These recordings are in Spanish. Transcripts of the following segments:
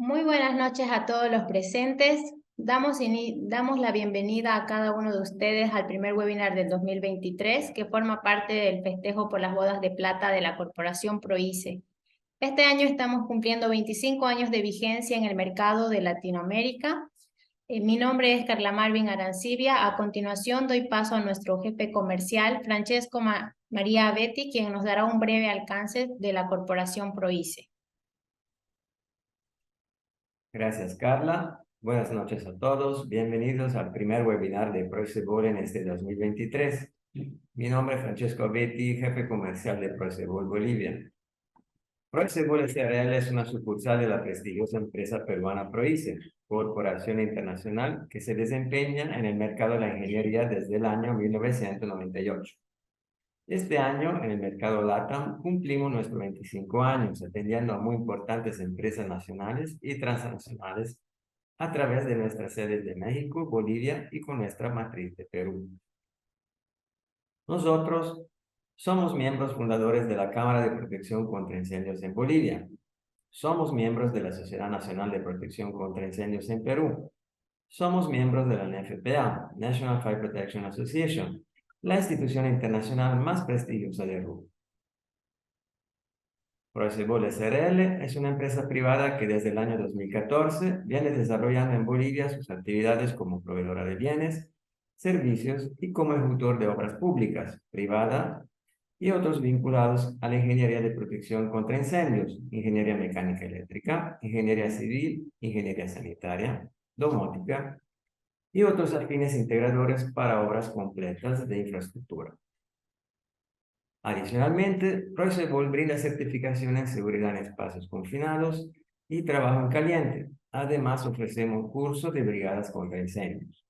Muy buenas noches a todos los presentes. Damos la bienvenida a cada uno de ustedes al primer webinar del 2023, que forma parte del festejo por las bodas de plata de la Corporación ProICE. Este año estamos cumpliendo 25 años de vigencia en el mercado de Latinoamérica. Mi nombre es Carla Marvin Arancibia. A continuación doy paso a nuestro jefe comercial, Francesco María Abetti, quien nos dará un breve alcance de la Corporación ProICE. Gracias, Carla. Buenas noches a todos. Bienvenidos al primer webinar de Proicebol en este 2023. Mi nombre es Francesco Abetti, jefe comercial de Proicebol Bolivia. Proicebol S.R.L. es una sucursal de la prestigiosa empresa peruana ProICE, corporación internacional que se desempeña en el mercado de la ingeniería desde el año 1998. Este año, en el mercado LATAM, cumplimos nuestros 25 años, atendiendo a muy importantes empresas nacionales y transnacionales a través de nuestras sedes de México, Bolivia y con nuestra matriz de Perú. Nosotros somos miembros fundadores de la Cámara de Protección contra Incendios en Bolivia. Somos miembros de la Sociedad Nacional de Protección contra Incendios en Perú. Somos miembros de la NFPA, National Fire Protection Association, la institución internacional más prestigiosa de rubro. Proicebol S.R.L. es una empresa privada que desde el año 2014 viene desarrollando en Bolivia sus actividades como proveedora de bienes, servicios y como ejecutor de obras públicas, privada y otros vinculados a la ingeniería de protección contra incendios, ingeniería mecánica eléctrica, ingeniería civil, ingeniería sanitaria, domótica y otros afines integradores para obras completas de infraestructura. Adicionalmente, Proicebol brinda certificación en seguridad en espacios confinados y trabajo en caliente. Además, ofrecemos cursos de brigadas contra incendios.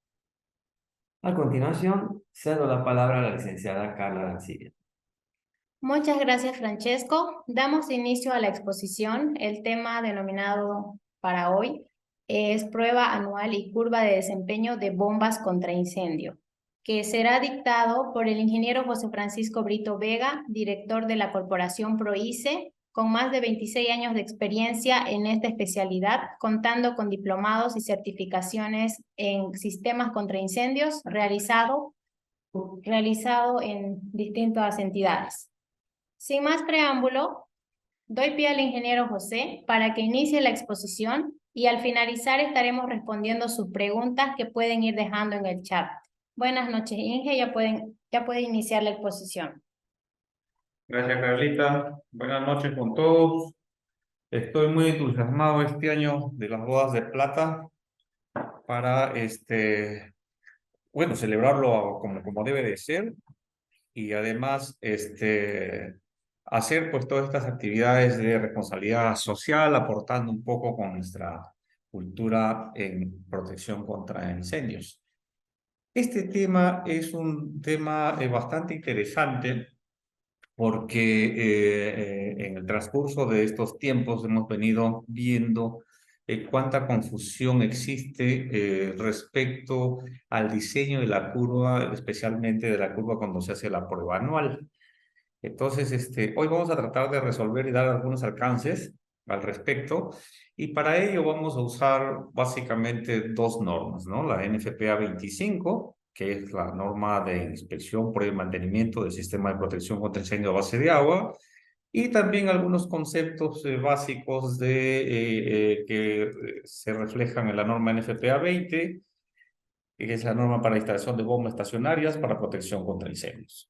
A continuación, cedo la palabra a la licenciada Carla Arancibia. Muchas gracias, Francesco. Damos inicio a la exposición. El tema denominado para hoy es Prueba Anual y Curva de Desempeño de Bombas contra Incendio, que será dictado por el ingeniero José Francisco Brito Vega, director de la Corporación ProICE, con más de 26 años de experiencia en esta especialidad, contando con diplomados y certificaciones en sistemas contra incendios realizado en distintas entidades. Sin más preámbulo, doy pie al ingeniero José para que inicie la exposición y al finalizar estaremos respondiendo sus preguntas que pueden ir dejando en el chat. Buenas noches, Inge, ya puede iniciar la exposición. Gracias, Carlita. Buenas noches con todos. Estoy muy entusiasmado este año de las bodas de plata para celebrarlo como debe de ser y además hacer pues todas estas actividades de responsabilidad social, aportando un poco con nuestra cultura en protección contra incendios. Este tema es un tema bastante interesante porque en el transcurso de estos tiempos hemos venido viendo cuánta confusión existe respecto al diseño de la curva, especialmente de la curva cuando se hace la prueba anual. Entonces, hoy vamos a tratar de resolver y dar algunos alcances al respecto, y para ello vamos a usar básicamente dos normas, ¿no? La NFPA 25, que es la norma de inspección, prueba y mantenimiento del sistema de protección contra incendio a base de agua, y también algunos conceptos básicos que se reflejan en la norma NFPA 20, que es la norma para la instalación de bombas estacionarias para protección contra incendios.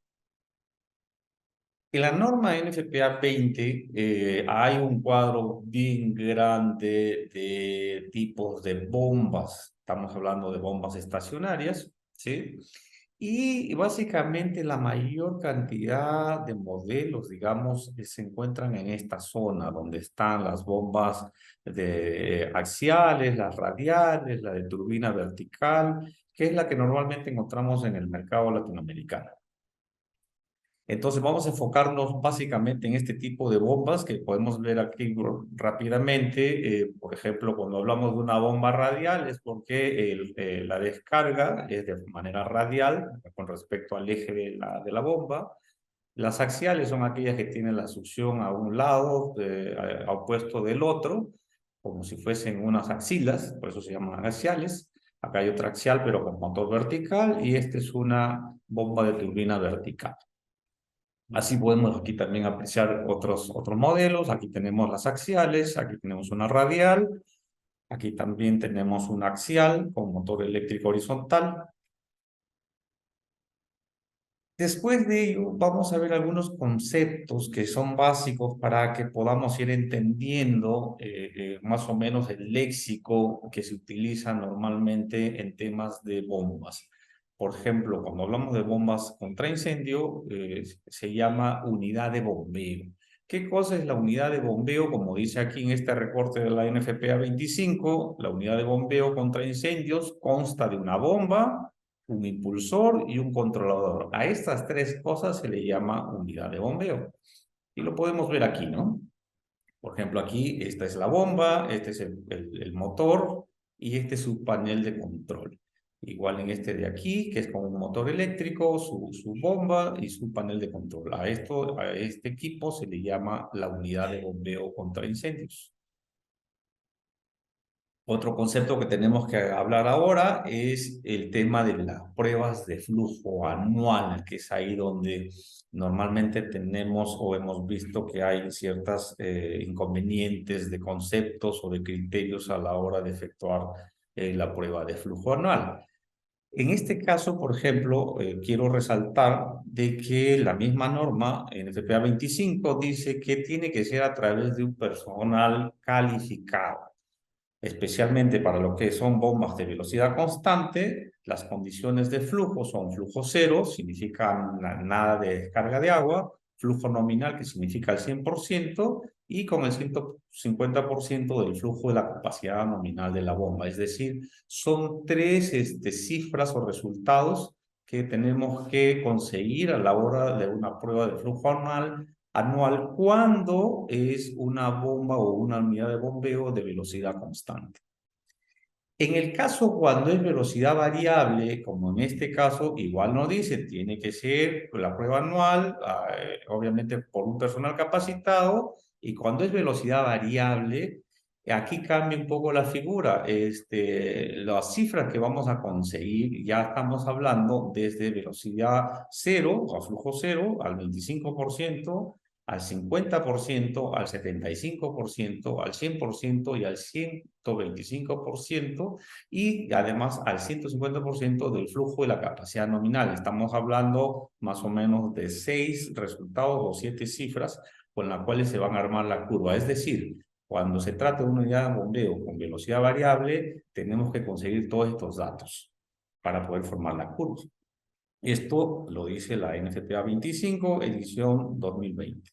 En la norma NFPA 20 hay un cuadro bien grande de tipos de bombas. Estamos hablando de bombas estacionarias, ¿sí? Y básicamente la mayor cantidad de modelos, digamos, se encuentran en esta zona, donde están las bombas axiales, las radiales, la de turbina vertical, que es la que normalmente encontramos en el mercado latinoamericano. Entonces vamos a enfocarnos básicamente en este tipo de bombas que podemos ver aquí rápidamente. Por ejemplo, cuando hablamos de una bomba radial es porque la descarga es de manera radial con respecto al eje de la bomba. Las axiales son aquellas que tienen la succión a un lado opuesto del otro. como si fuesen unas axilas, por eso se llaman axiales. Acá hay otra axial, pero con motor vertical, y esta es una bomba de turbina vertical. Así podemos aquí también apreciar otros modelos. Aquí tenemos las axiales, aquí tenemos una radial, aquí también tenemos una axial con motor eléctrico horizontal. Después de ello, vamos a ver algunos conceptos que son básicos para que podamos ir entendiendo más o menos el léxico que se utiliza normalmente en temas de bombas. Por ejemplo, cuando hablamos de bombas contra incendio, se llama unidad de bombeo. ¿Qué cosa es la unidad de bombeo? Como dice aquí en este recorte de la NFPA 25, la unidad de bombeo contra incendios consta de una bomba, un impulsor y un controlador. A estas tres cosas se le llama unidad de bombeo. Y lo podemos ver aquí, ¿no? Por ejemplo, aquí esta es la bomba, este es el motor y este es su panel de control. Igual en este de aquí, que es con un motor eléctrico, su bomba y su panel de control. A este equipo se le llama la unidad de bombeo contra incendios. Otro concepto que tenemos que hablar ahora es el tema de las pruebas de flujo anual, que es ahí donde normalmente tenemos o hemos visto que hay ciertos inconvenientes de conceptos o de criterios a la hora de efectuar la prueba de flujo anual. En este caso, por ejemplo, quiero resaltar de que la misma norma en NFPA 25 dice que tiene que ser a través de un personal calificado. Especialmente para lo que son bombas de velocidad constante, las condiciones de flujo son flujo cero, significa nada de descarga de agua, flujo nominal, que significa el 100%, y con el 150% del flujo de la capacidad nominal de la bomba. Es decir, son tres cifras o resultados que tenemos que conseguir a la hora de una prueba de flujo anual cuando es una bomba o una unidad de bombeo de velocidad constante. En el caso cuando es velocidad variable, como en este caso, igual no dice, tiene que ser la prueba anual, obviamente por un personal capacitado, y cuando es velocidad variable, aquí cambia un poco la figura. Las cifras que vamos a conseguir, ya estamos hablando desde velocidad cero, o flujo cero, al 25%, al 50%, al 75%, al 100% y al 125%, y además al 150% del flujo de la capacidad nominal. Estamos hablando más o menos de 6 resultados o 7 cifras con las cuales se van a armar la curva. Es decir, cuando se trata de una unidad de bombeo con velocidad variable, tenemos que conseguir todos estos datos para poder formar la curva. Esto lo dice la NFPA 25, edición 2020.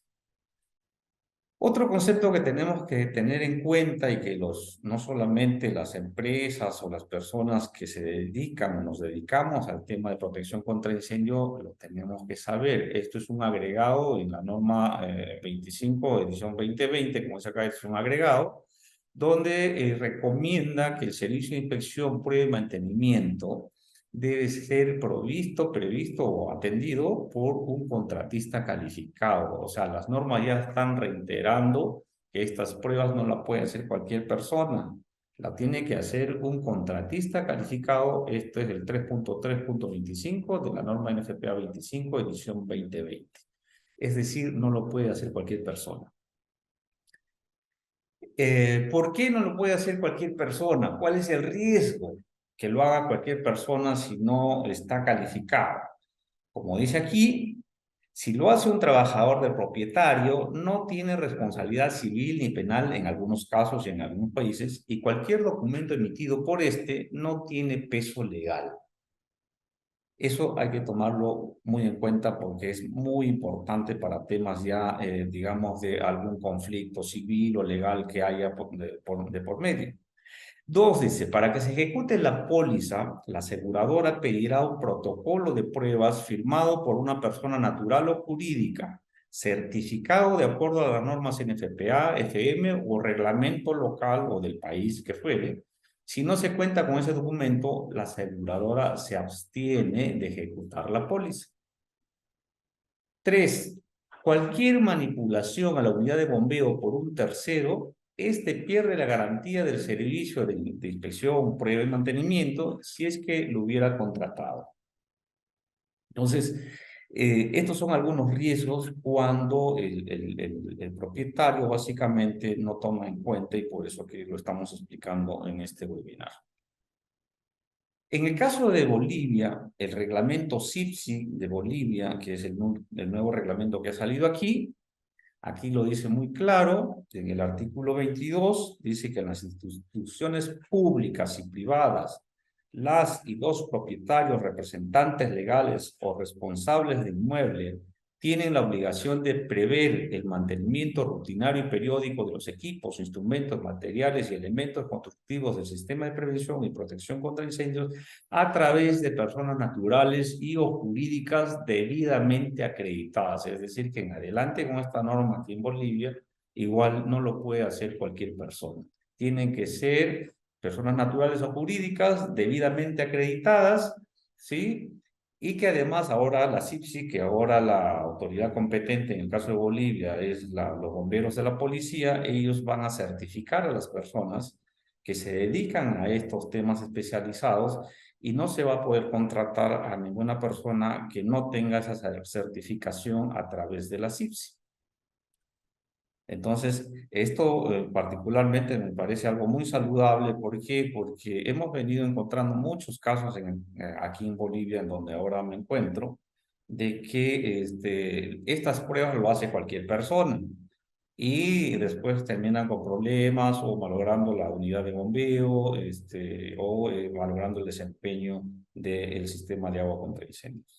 Otro concepto que tenemos que tener en cuenta y que no solamente las empresas o las personas que se dedican o nos dedicamos al tema de protección contra incendio lo tenemos que saber. Esto es un agregado en la norma 25, edición 2020, como dice acá, es un agregado, donde recomienda que el servicio de inspección, prueba y mantenimiento debe ser previsto o atendido por un contratista calificado. O sea, las normas ya están reiterando que estas pruebas no las puede hacer cualquier persona. La tiene que hacer un contratista calificado. Esto es el 3.3.25 de la norma NFPA 25, edición 2020. Es decir, no lo puede hacer cualquier persona. ¿Por qué no lo puede hacer cualquier persona? ¿Cuál es el riesgo que lo haga cualquier persona si no está calificado? Como dice aquí, si lo hace un trabajador del propietario, no tiene responsabilidad civil ni penal en algunos casos y en algunos países, y cualquier documento emitido por este no tiene peso legal. Eso hay que tomarlo muy en cuenta porque es muy importante para temas ya, digamos, de algún conflicto civil o legal que haya de por medio. 2, dice, para que se ejecute la póliza, la aseguradora pedirá un protocolo de pruebas firmado por una persona natural o jurídica, certificado de acuerdo a las normas NFPA, FM o reglamento local o del país que fuere. Si no se cuenta con ese documento, la aseguradora se abstiene de ejecutar la póliza. 3, cualquier manipulación a la unidad de bombeo por un tercero este pierde la garantía del servicio de inspección, prueba y mantenimiento si es que lo hubiera contratado. Entonces, estos son algunos riesgos cuando el propietario básicamente no toma en cuenta, y por eso que lo estamos explicando en este webinar. En el caso de Bolivia, el reglamento SIPSI de Bolivia, que es el nuevo reglamento que ha salido aquí lo dice muy claro, en el artículo 22, dice que las instituciones públicas y privadas, las y los propietarios, representantes legales o responsables de inmueble, tienen la obligación de prever el mantenimiento rutinario y periódico de los equipos, instrumentos, materiales y elementos constructivos del sistema de prevención y protección contra incendios a través de personas naturales y o jurídicas debidamente acreditadas. Es decir, que en adelante con esta norma aquí en Bolivia, igual no lo puede hacer cualquier persona. Tienen que ser personas naturales o jurídicas debidamente acreditadas, ¿sí? Y que además ahora la SIPSI, que ahora la autoridad competente en el caso de Bolivia es los bomberos de la policía, ellos van a certificar a las personas que se dedican a estos temas especializados, y no se va a poder contratar a ninguna persona que no tenga esa certificación a través de la SIPSI. Entonces, esto particularmente me parece algo muy saludable. ¿Por qué? Porque hemos venido encontrando muchos casos aquí en Bolivia, en donde ahora me encuentro, de que estas pruebas lo hace cualquier persona y después terminan con problemas o malogrando la unidad de bombeo o malogrando el desempeño del sistema de agua contra incendios.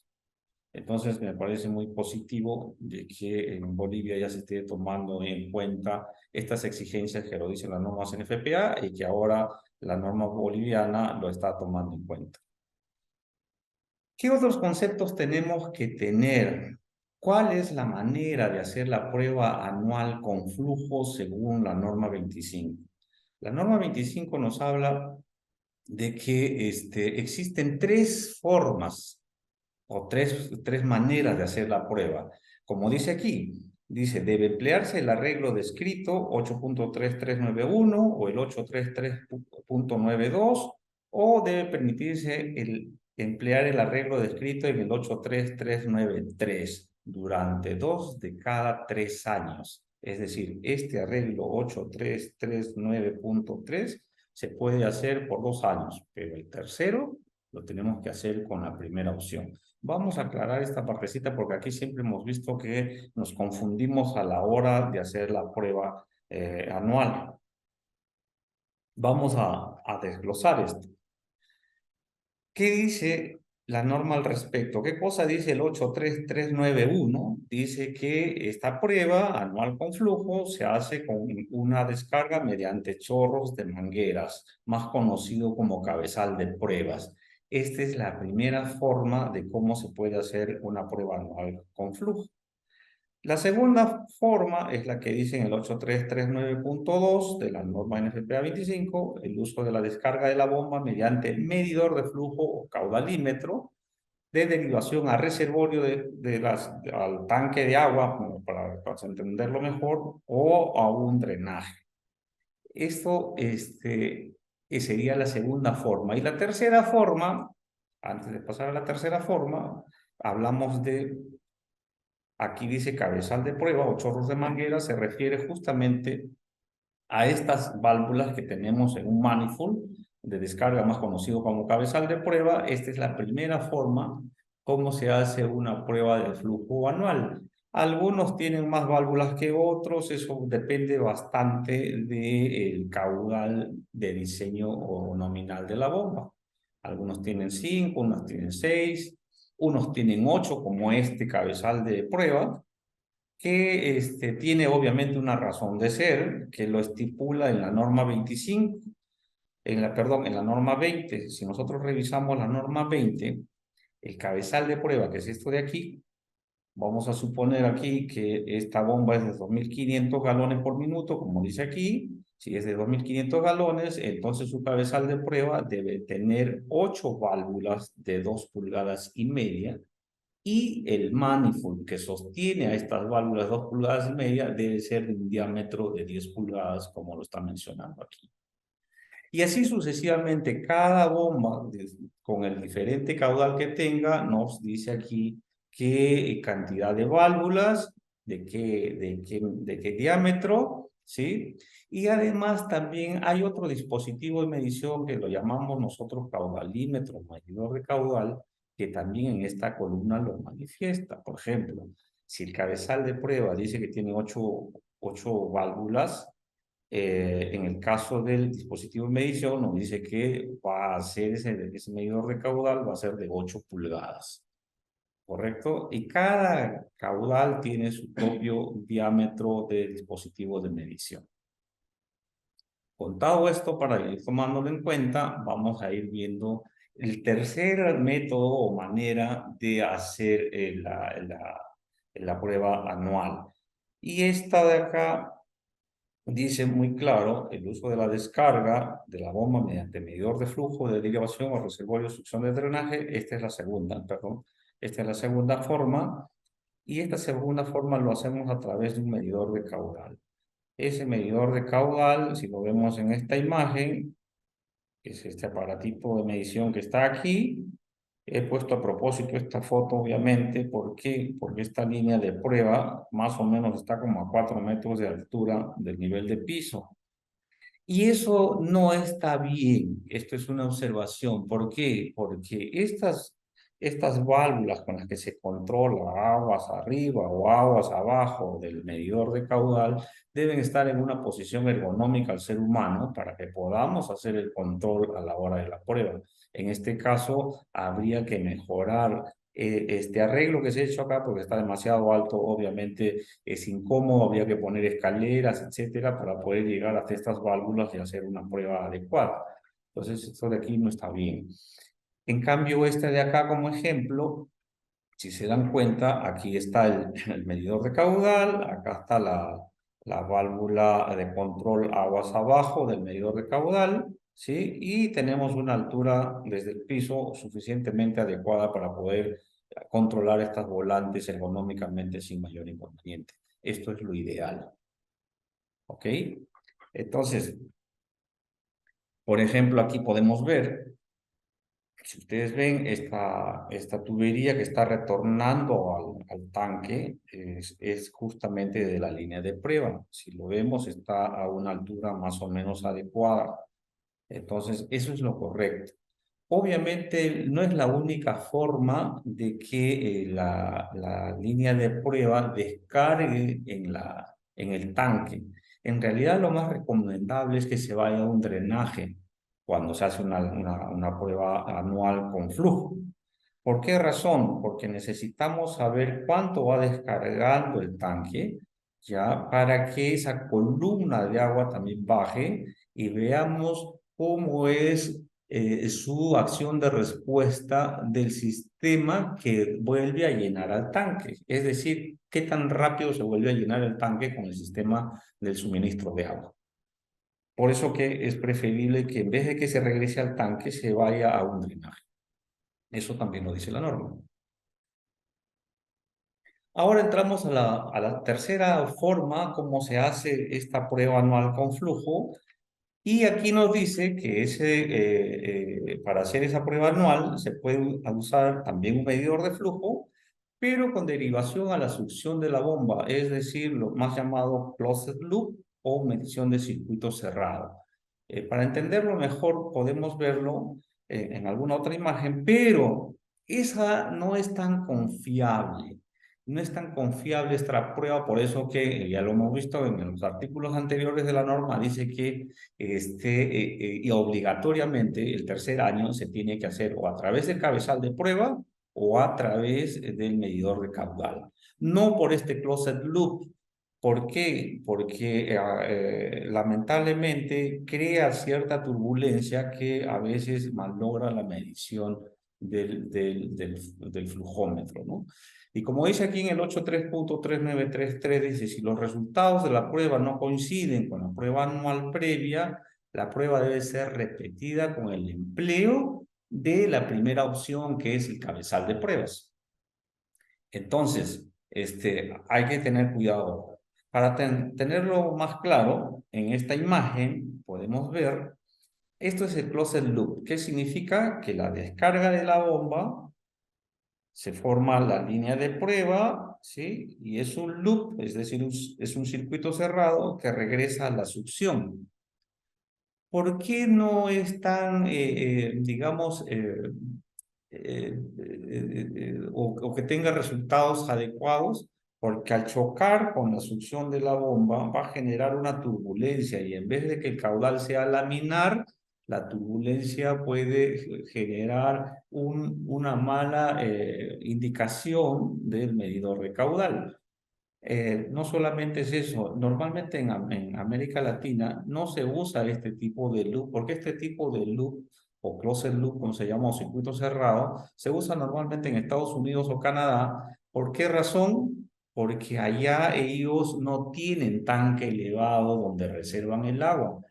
Entonces, me parece muy positivo de que en Bolivia ya se esté tomando en cuenta estas exigencias que lo dicen las normas NFPA y que ahora la norma boliviana lo está tomando en cuenta. ¿Qué otros conceptos tenemos que tener? ¿Cuál es la manera de hacer la prueba anual con flujo según la norma 25? La norma 25 nos habla de que existen tres formas o tres maneras de hacer la prueba. Como dice aquí, dice, debe emplearse el arreglo descrito 8.3391 o el 833.92, o debe permitirse emplear el arreglo descrito en el 83393 durante 2 de cada 3 años. Es decir, este arreglo 8339.3 se puede hacer por 2 años, pero el tercero lo tenemos que hacer con la primera opción. Vamos a aclarar esta partecita porque aquí siempre hemos visto que nos confundimos a la hora de hacer la prueba anual. Vamos a desglosar esto. ¿Qué dice la norma al respecto? ¿Qué cosa dice el 83391? Dice que esta prueba anual con flujo se hace con una descarga mediante chorros de mangueras, más conocido como cabezal de pruebas. Esta es la primera forma de cómo se puede hacer una prueba anual con flujo. La segunda forma es la que dice en el 8339.2 de la norma NFPA 25, el uso de la descarga de la bomba mediante medidor de flujo o caudalímetro de derivación a reservorio al tanque de agua, como para entenderlo mejor, o a un drenaje. Esto sería la segunda forma. Y la tercera forma, antes de pasar a la tercera forma, hablamos de, aquí dice cabezal de prueba o chorros de manguera, se refiere justamente a estas válvulas que tenemos en un manifold de descarga más conocido como cabezal de prueba. Esta es la primera forma como se hace una prueba de flujo anual. Algunos tienen más válvulas que otros, eso depende bastante del caudal de diseño o nominal de la bomba. Algunos tienen 5, unos tienen 6, unos tienen 8, como este cabezal de prueba, que tiene obviamente una razón de ser, que lo estipula en la norma 25, en la norma 20. Si nosotros revisamos la norma 20, el cabezal de prueba, que es esto de aquí, vamos a suponer aquí que esta bomba es de 2.500 galones por minuto, como dice aquí. Si es de 2.500 galones, entonces su cabezal de prueba debe tener 8 válvulas de 2,5 pulgadas, y el manifold que sostiene a estas válvulas de 2,5 pulgadas debe ser de un diámetro de 10 pulgadas, como lo está mencionando aquí. Y así sucesivamente, cada bomba con el diferente caudal que tenga nos dice aquí qué cantidad de válvulas, de qué diámetro, ¿sí? Y además también hay otro dispositivo de medición que lo llamamos nosotros caudalímetro, medidor de caudal, que también en esta columna lo manifiesta. Por ejemplo, si el cabezal de prueba dice que tiene 8 válvulas, en el caso del dispositivo de medición, nos dice que va a ser ese medidor de caudal, va a ser de 8 pulgadas, ¿correcto? Y cada caudal tiene su propio diámetro de dispositivo de medición. Contado esto, para ir tomándolo en cuenta, vamos a ir viendo el tercer método o manera de hacer la prueba anual. Y esta de acá dice muy claro el uso de la descarga de la bomba mediante medidor de flujo de derivación o reservorio de succión de drenaje. Esta es la segunda, perdón. Esta es la segunda forma. Y esta segunda forma lo hacemos a través de un medidor de caudal. Ese medidor de caudal, si lo vemos en esta imagen, es este aparatito de medición que está aquí. He puesto a propósito esta foto, obviamente. ¿Por qué? Porque esta línea de prueba más o menos está como a 4 metros de altura del nivel de piso. Y eso no está bien. Esto es una observación. ¿Por qué? Porque estas válvulas con las que se controla aguas arriba o aguas abajo del medidor de caudal deben estar en una posición ergonómica al ser humano para que podamos hacer el control a la hora de la prueba. En este caso, habría que mejorar este arreglo que se ha hecho acá porque está demasiado alto. Obviamente es incómodo, habría que poner escaleras, etcétera, para poder llegar hasta estas válvulas y hacer una prueba adecuada. Entonces, esto de aquí no está bien. En cambio, este de acá como ejemplo, si se dan cuenta, aquí está el medidor de caudal, acá está la válvula de control aguas abajo del medidor de caudal, ¿sí? Y tenemos una altura desde el piso suficientemente adecuada para poder controlar estas volantes ergonómicamente sin mayor inconveniente. Esto es lo ideal. ¿Ok? Entonces, por ejemplo, aquí podemos ver, si ustedes ven esta tubería que está retornando al tanque, es justamente de la línea de prueba. Si lo vemos, está a una altura más o menos adecuada. Entonces, eso es lo correcto. Obviamente no es la única forma de que la línea de prueba descargue en el tanque. En realidad lo más recomendable es que se vaya a un drenaje cuando se hace una prueba anual con flujo. ¿Por qué razón? Porque necesitamos saber cuánto va descargando el tanque, ya para que esa columna de agua también baje y veamos cómo es su acción de respuesta del sistema que vuelve a llenar al tanque. Es decir, qué tan rápido se vuelve a llenar el tanque con el sistema del suministro de agua. Por eso que es preferible que en vez de que se regrese al tanque, se vaya a un drenaje. Eso también lo dice la norma. Ahora entramos a la tercera forma, cómo se hace esta prueba anual con flujo. Y aquí nos dice que para hacer esa prueba anual se puede usar también un medidor de flujo, pero con derivación a la succión de la bomba, es decir, lo más llamado closed loop o medición de circuito cerrado. Para entenderlo mejor, podemos verlo en alguna otra imagen, pero esa no es tan confiable. No es tan confiable esta prueba, por eso que ya lo hemos visto en los artículos anteriores de la norma, dice que y obligatoriamente el tercer año se tiene que hacer o a través del cabezal de prueba o a través del medidor de caudal. No por este closed loop. ¿Por qué? Porque lamentablemente crea cierta turbulencia que a veces malogra la medición del flujómetro, ¿no? Y como dice aquí en el 83.3933, dice, si los resultados de la prueba no coinciden con la prueba anual previa, la prueba debe ser repetida con el empleo de la primera opción, que es el cabezal de pruebas. Entonces, hay que tener cuidado. Para tenerlo más claro, en esta imagen podemos ver, esto es el closed loop, que significa que la descarga de la bomba se forma la línea de prueba, ¿sí? Y es un loop, es decir, es un circuito cerrado que regresa a la succión. ¿Por qué no es tan, digamos, o que tenga resultados adecuados? Porque al chocar con la succión de la bomba va a generar una turbulencia y en vez de que el caudal sea laminar, la turbulencia puede generar una mala indicación del medidor de caudal. No solamente es eso, normalmente en América Latina no se usa este tipo de loop, porque este tipo de loop o closed loop, como se llama, o circuito cerrado, se usa normalmente en Estados Unidos o Canadá. ¿Por qué razón? Porque allá ellos no tienen tanque elevado donde reservan el agua.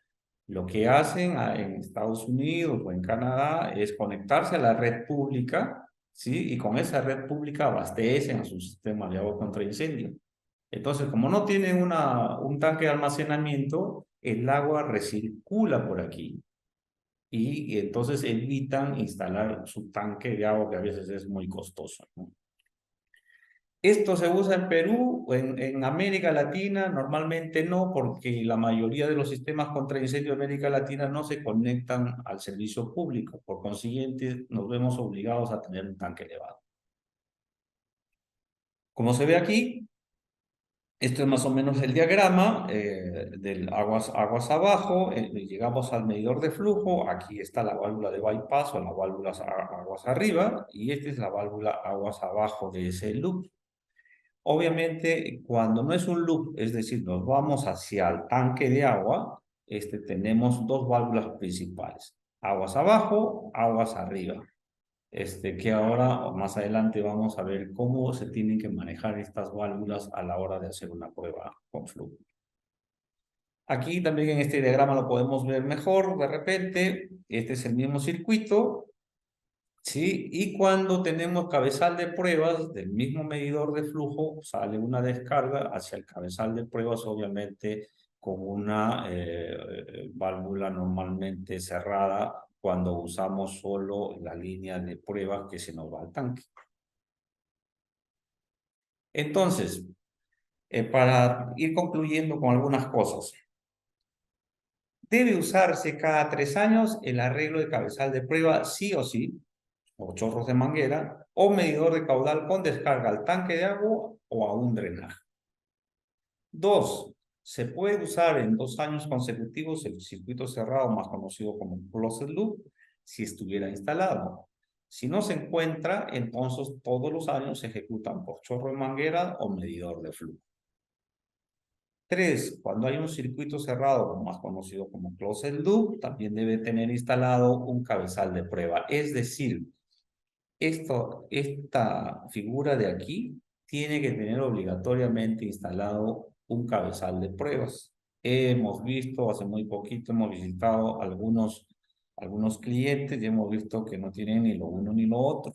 Lo que hacen en Estados Unidos o en Canadá es conectarse a la red pública, ¿sí? Y con esa red pública abastecen a su sistema de agua contra incendio. Entonces, como no tienen un tanque de almacenamiento, el agua recircula por aquí y entonces evitan instalar su tanque de agua que a veces es muy costoso, ¿no? ¿Esto se usa en Perú o en América Latina? Normalmente no, porque la mayoría de los sistemas contra incendio de América Latina no se conectan al servicio público. Por consiguiente, nos vemos obligados a tener un tanque elevado. Como se ve aquí, esto es más o menos el diagrama del aguas abajo. Llegamos al medidor de flujo. Aquí está la válvula de bypass o la válvula aguas arriba. Y esta es la válvula aguas abajo de ese loop. Obviamente, cuando no es un loop, es decir, nos vamos hacia el tanque de agua, tenemos dos válvulas principales. Aguas abajo, aguas arriba. Que ahora, más adelante, vamos a ver cómo se tienen que manejar estas válvulas a la hora de hacer una prueba con flujo. Aquí también en este diagrama lo podemos ver mejor de repente. Este es el mismo circuito, ¿sí? Y cuando tenemos cabezal de pruebas del mismo medidor de flujo, sale una descarga hacia el cabezal de pruebas, obviamente con una válvula normalmente cerrada cuando usamos solo la línea de pruebas que se nos va al tanque. Entonces, para ir concluyendo con algunas cosas, debe usarse cada 3 años el arreglo de cabezal de prueba sí o sí, o chorros de manguera, o medidor de caudal con descarga al tanque de agua o a un drenaje. 2. Se puede usar en 2 años consecutivos el circuito cerrado, más conocido como closed loop, si estuviera instalado. Si no se encuentra, entonces todos los años se ejecutan por chorro de manguera o medidor de flujo. 3. Cuando hay un circuito cerrado, más conocido como closed loop, también debe tener instalado un cabezal de prueba. Es decir, esta figura de aquí tiene que tener obligatoriamente instalado un cabezal de pruebas. Hemos visto, hace muy poquito hemos visitado algunos clientes y hemos visto que no tienen ni lo uno ni lo otro.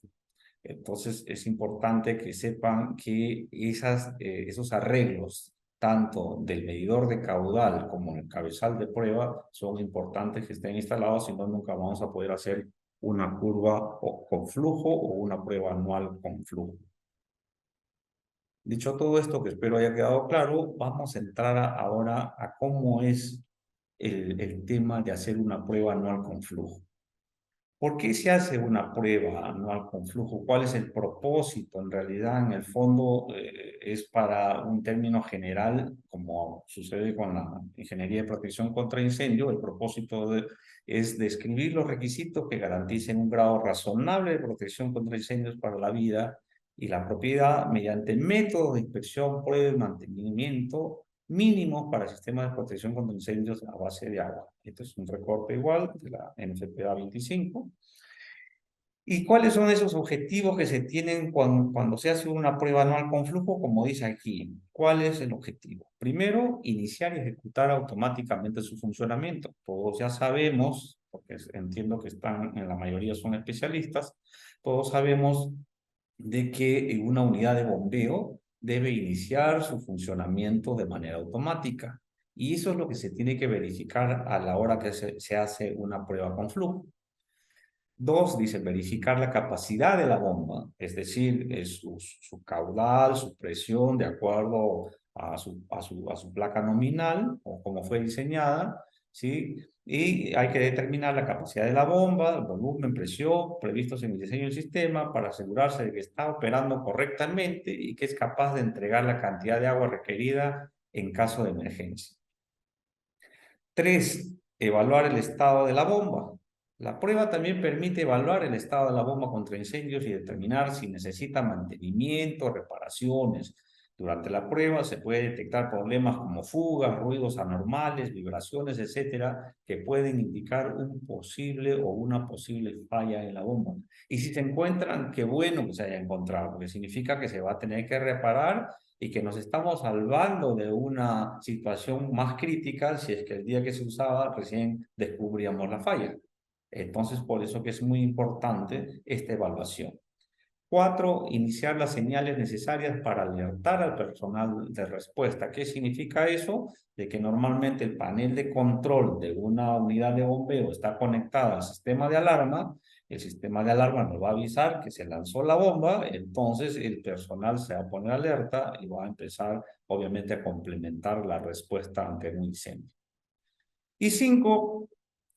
Entonces es importante que sepan que esos arreglos, tanto del medidor de caudal como el cabezal de prueba, son importantes que estén instalados, si no nunca vamos a poder hacer una curva con flujo o una prueba anual con flujo. Dicho todo esto, que espero haya quedado claro, vamos a entrar ahora a cómo es el tema de hacer una prueba anual con flujo. ¿Por qué se hace una prueba anual con flujo? ¿Cuál es el propósito? En realidad, en el fondo, es para un término general, como sucede con la ingeniería de protección contra incendio. El propósito es describir los requisitos que garanticen un grado razonable de protección contra incendios para la vida y la propiedad mediante métodos de inspección, prueba y mantenimiento mínimos para sistemas de protección contra incendios a base de agua. Esto es un recorte igual de la NFPA 25. ¿Y cuáles son esos objetivos que se tienen cuando se hace una prueba anual con flujo? Como dice aquí, ¿cuál es el objetivo? Primero, iniciar y ejecutar automáticamente su funcionamiento. Todos ya sabemos, porque entiendo que en la mayoría son especialistas, todos sabemos de que una unidad de bombeo debe iniciar su funcionamiento de manera automática. Y eso es lo que se tiene que verificar a la hora que se hace una prueba con flujo. Dos, dice verificar la capacidad de la bomba, es decir, su caudal, su presión de acuerdo a su placa nominal o como fue diseñada, ¿sí? Y hay que determinar la capacidad de la bomba, el volumen, presión previstos en el diseño del sistema para asegurarse de que está operando correctamente y que es capaz de entregar la cantidad de agua requerida en caso de emergencia. Tres, evaluar el estado de la bomba. La prueba también permite evaluar el estado de la bomba contra incendios y determinar si necesita mantenimiento, reparaciones. Durante la prueba se puede detectar problemas como fugas, ruidos anormales, vibraciones, etcétera, que pueden indicar un posible o una posible falla en la bomba. Y si se encuentran, qué bueno que se haya encontrado, porque significa que se va a tener que reparar y que nos estamos salvando de una situación más crítica si es que el día que se usaba recién descubríamos la falla. Entonces, por eso que es muy importante esta evaluación. Cuatro, iniciar las señales necesarias para alertar al personal de respuesta. ¿Qué significa eso? De que normalmente el panel de control de una unidad de bombeo está conectado al sistema de alarma. El sistema de alarma nos va a avisar que se lanzó la bomba, entonces el personal se va a poner alerta y va a empezar, obviamente, a complementar la respuesta ante un incendio. Y cinco,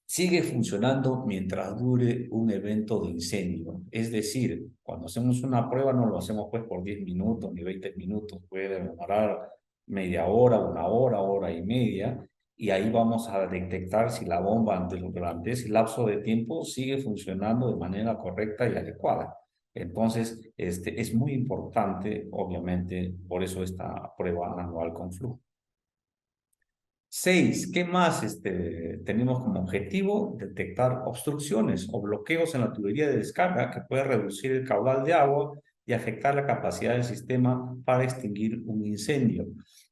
sigue funcionando mientras dure un evento de incendio. Es decir, cuando hacemos una prueba no lo hacemos pues por 10 minutos ni 20 minutos, puede demorar media hora, una hora y media, y ahí vamos a detectar si la bomba durante ese lapso de tiempo sigue funcionando de manera correcta y adecuada. Entonces, es muy importante, obviamente, por eso esta prueba anual con flujo. 6, ¿qué más tenemos como objetivo? Detectar obstrucciones o bloqueos en la tubería de descarga que puede reducir el caudal de agua y afectar la capacidad del sistema para extinguir un incendio.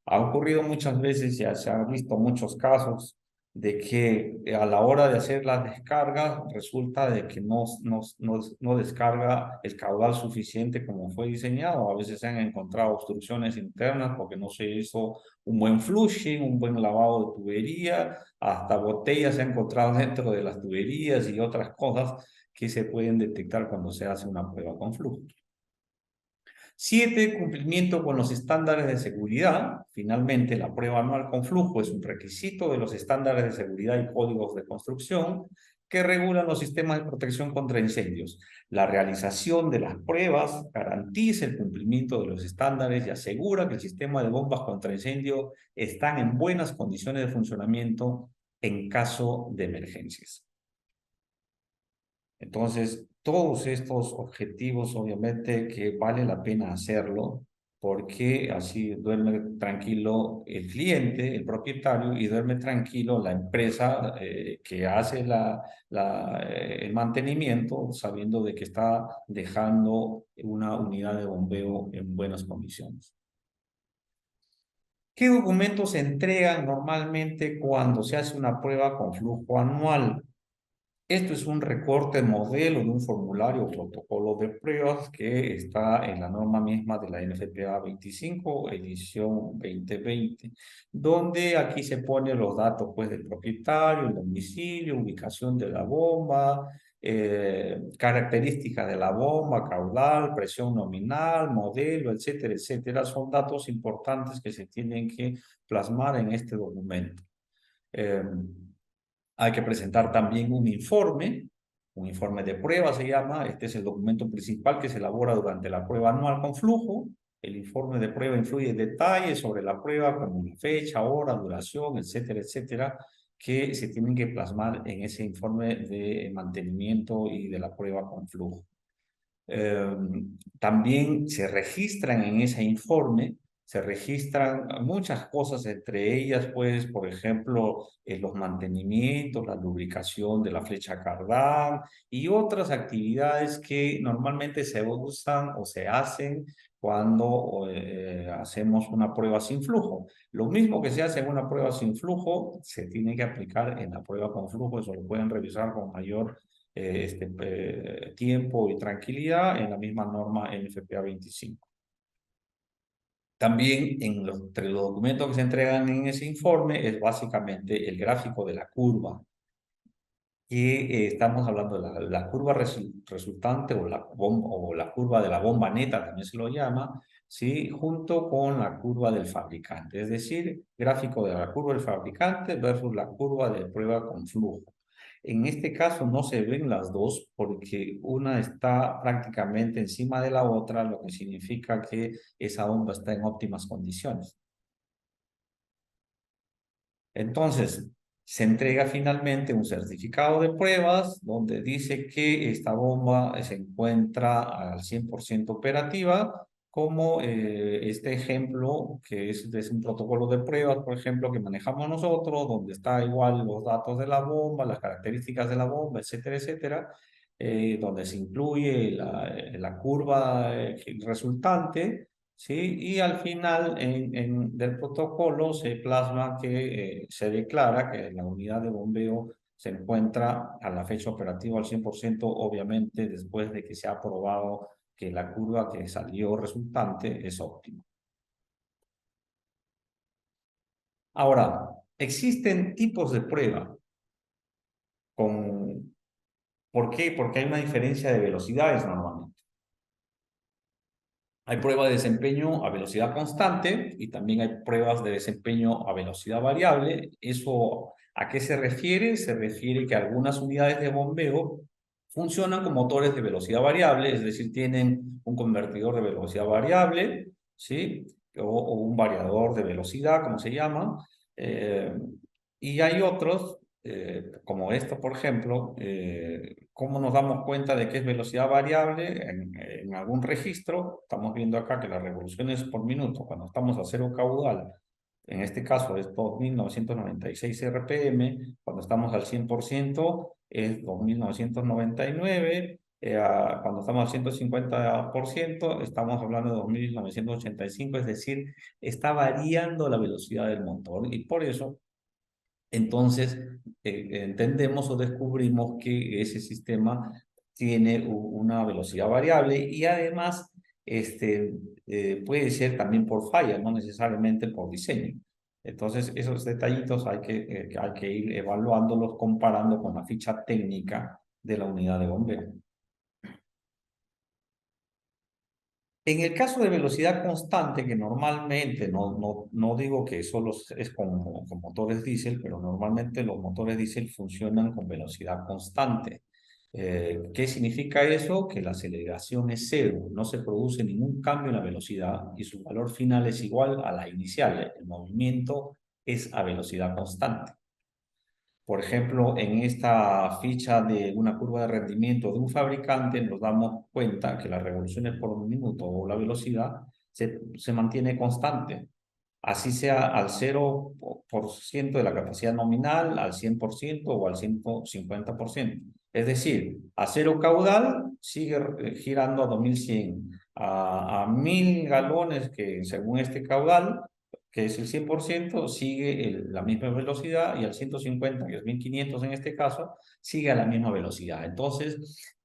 Ha ocurrido muchas veces, ya se han visto muchos casos de que a la hora de hacer las descargas resulta de que no descarga el caudal suficiente como fue diseñado. A veces se han encontrado obstrucciones internas porque no se hizo un buen flushing, un buen lavado de tubería, hasta botellas se han encontrado dentro de las tuberías y otras cosas que se pueden detectar cuando se hace una prueba con flujo. 7, cumplimiento con los estándares de seguridad. Finalmente, la prueba anual con flujo es un requisito de los estándares de seguridad y códigos de construcción que regulan los sistemas de protección contra incendios. La realización de las pruebas garantiza el cumplimiento de los estándares y asegura que el sistema de bombas contra incendio están en buenas condiciones de funcionamiento en caso de emergencias. Entonces, todos estos objetivos, obviamente que vale la pena hacerlo, porque así duerme tranquilo el cliente, el propietario, y duerme tranquilo la empresa que hace el mantenimiento, sabiendo de que está dejando una unidad de bombeo en buenas condiciones. ¿Qué documentos se entregan normalmente cuando se hace una prueba con flujo anual? Esto es un recorte modelo de un formulario o protocolo de pruebas que está en la norma misma de la NFPA 25, edición 2020, donde aquí se ponen los datos pues, del propietario, el domicilio, ubicación de la bomba, características de la bomba, caudal, presión nominal, modelo, etcétera, etcétera. Son datos importantes que se tienen que plasmar en este documento. Hay que presentar también un informe de prueba se llama. Este es el documento principal que se elabora durante la prueba anual con flujo. El informe de prueba influye en detalles sobre la prueba, como la fecha, hora, duración, etcétera, etcétera, que se tienen que plasmar en ese informe de mantenimiento y de la prueba con flujo. También se registran en ese informe, se registran muchas cosas, entre ellas, pues, por ejemplo, los mantenimientos, la lubricación de la flecha cardán y otras actividades que normalmente se usan o se hacen cuando hacemos una prueba sin flujo. Lo mismo que se hace en una prueba sin flujo, se tiene que aplicar en la prueba con flujo, eso lo pueden revisar con mayor tiempo y tranquilidad en la misma norma NFPA 25. También entre los documentos que se entregan en ese informe es básicamente el gráfico de la curva, que estamos hablando de la curva resultante o la curva de la bomba neta, también se lo llama, ¿sí? Junto con la curva del fabricante, es decir, gráfico de la curva del fabricante versus la curva de prueba con flujo. En este caso no se ven las dos porque una está prácticamente encima de la otra, lo que significa que esa bomba está en óptimas condiciones. Entonces, se entrega finalmente un certificado de pruebas donde dice que esta bomba se encuentra al 100% operativa, como este ejemplo, que es un protocolo de pruebas, por ejemplo, que manejamos nosotros, donde está igual los datos de la bomba, las características de la bomba, etcétera, etcétera, donde se incluye la curva resultante. ¿Sí? Y al final del protocolo se plasma que se declara que la unidad de bombeo se encuentra a la fecha operativa al 100%, obviamente después de que se ha aprobado que la curva que salió resultante es óptima. Ahora, existen tipos de prueba. ¿Por qué? Porque hay una diferencia de velocidades normalmente. Hay pruebas de desempeño a velocidad constante y también hay pruebas de desempeño a velocidad variable. ¿Eso a qué se refiere? Se refiere que algunas unidades de bombeo funcionan con motores de velocidad variable, es decir, tienen un convertidor de velocidad variable, ¿sí? O un variador de velocidad, como se llama. Y hay otros, como esto, por ejemplo, ¿cómo nos damos cuenta de que es velocidad variable en algún registro? Estamos viendo acá que las revoluciones por minuto, cuando estamos a cero caudal, en este caso es 2.996 RPM, cuando estamos al 100% es 2.999, cuando estamos al 150% estamos hablando de 2.985, es decir, está variando la velocidad del motor y por eso entonces, entendemos o descubrimos que ese sistema tiene una velocidad variable y además puede ser también por falla, no necesariamente por diseño. Entonces, esos detallitos hay que ir evaluándolos comparando con la ficha técnica de la unidad de bombeo. En el caso de velocidad constante, que normalmente, no digo que solo es con motores diésel, pero normalmente los motores diésel funcionan con velocidad constante. ¿Qué significa eso? Que la aceleración es cero, no se produce ningún cambio en la velocidad y su valor final es igual a la inicial. El movimiento es a velocidad constante. Por ejemplo, en esta ficha de una curva de rendimiento de un fabricante nos damos cuenta que las revoluciones por minuto o la velocidad se mantiene constante. Así sea al 0% de la capacidad nominal, al 100% o al 150%. Es decir, a cero caudal sigue girando a 2100. A 1000 galones que según este caudal que es el 100%, sigue la misma velocidad y al 150, que es 1500 en este caso, sigue a la misma velocidad. Entonces,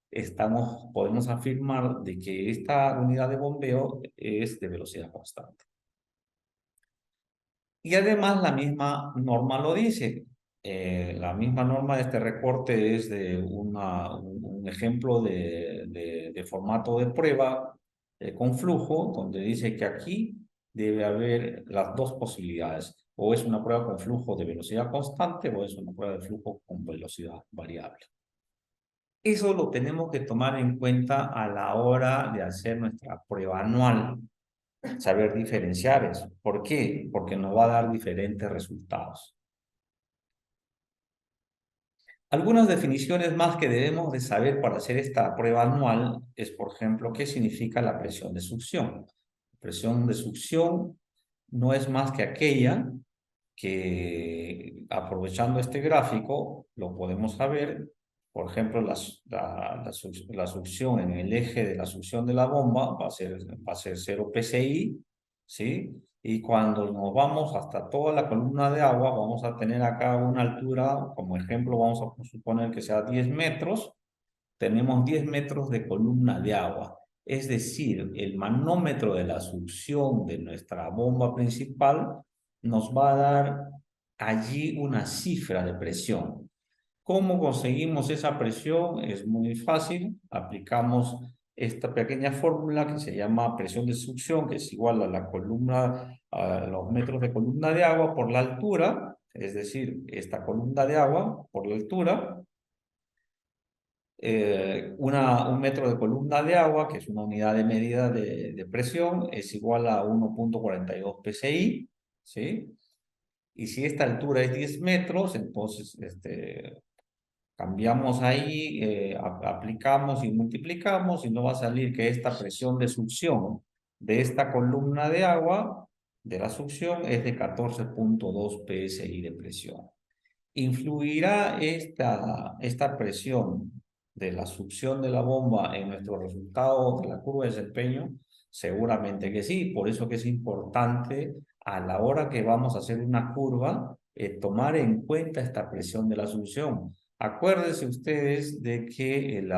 podemos afirmar de que esta unidad de bombeo es de velocidad constante. Y además la misma norma lo dice. La misma norma de este recorte es de un ejemplo de formato de prueba con flujo, donde dice que aquí debe haber las dos posibilidades. O es una prueba con flujo de velocidad constante o es una prueba de flujo con velocidad variable. Eso lo tenemos que tomar en cuenta a la hora de hacer nuestra prueba anual. Saber diferenciar eso. ¿Por qué? Porque nos va a dar diferentes resultados. Algunas definiciones más que debemos de saber para hacer esta prueba anual es, por ejemplo, qué significa la presión de succión. La presión de succión no es más que aquella que, aprovechando este gráfico, lo podemos saber. Por ejemplo, la succión en el eje de la succión de la bomba va a ser 0 PSI, ¿sí? Y cuando nos vamos hasta toda la columna de agua, vamos a tener acá una altura, como ejemplo, vamos a suponer que sea 10 metros, tenemos 10 metros de columna de agua. Es decir, el manómetro de la succión de nuestra bomba principal nos va a dar allí una cifra de presión. ¿Cómo conseguimos esa presión? Es muy fácil. Aplicamos esta pequeña fórmula que se llama presión de succión, que es igual a la columna, a los metros de columna de agua por la altura, es decir, esta columna de agua por la altura. Un metro de columna de agua, que es una unidad de medida de presión, es igual a 1.42 psi, ¿sí? Y si esta altura es 10 metros, entonces cambiamos ahí, aplicamos y multiplicamos y nos va a salir que esta presión de succión de esta columna de agua, de la succión, es de 14.2 psi de presión. ¿Influirá esta presión de la succión de la bomba en nuestro resultado de la curva de desempeño? Seguramente que sí, por eso que es importante a la hora que vamos a hacer una curva, tomar en cuenta esta presión de la succión. Acuérdense ustedes de que el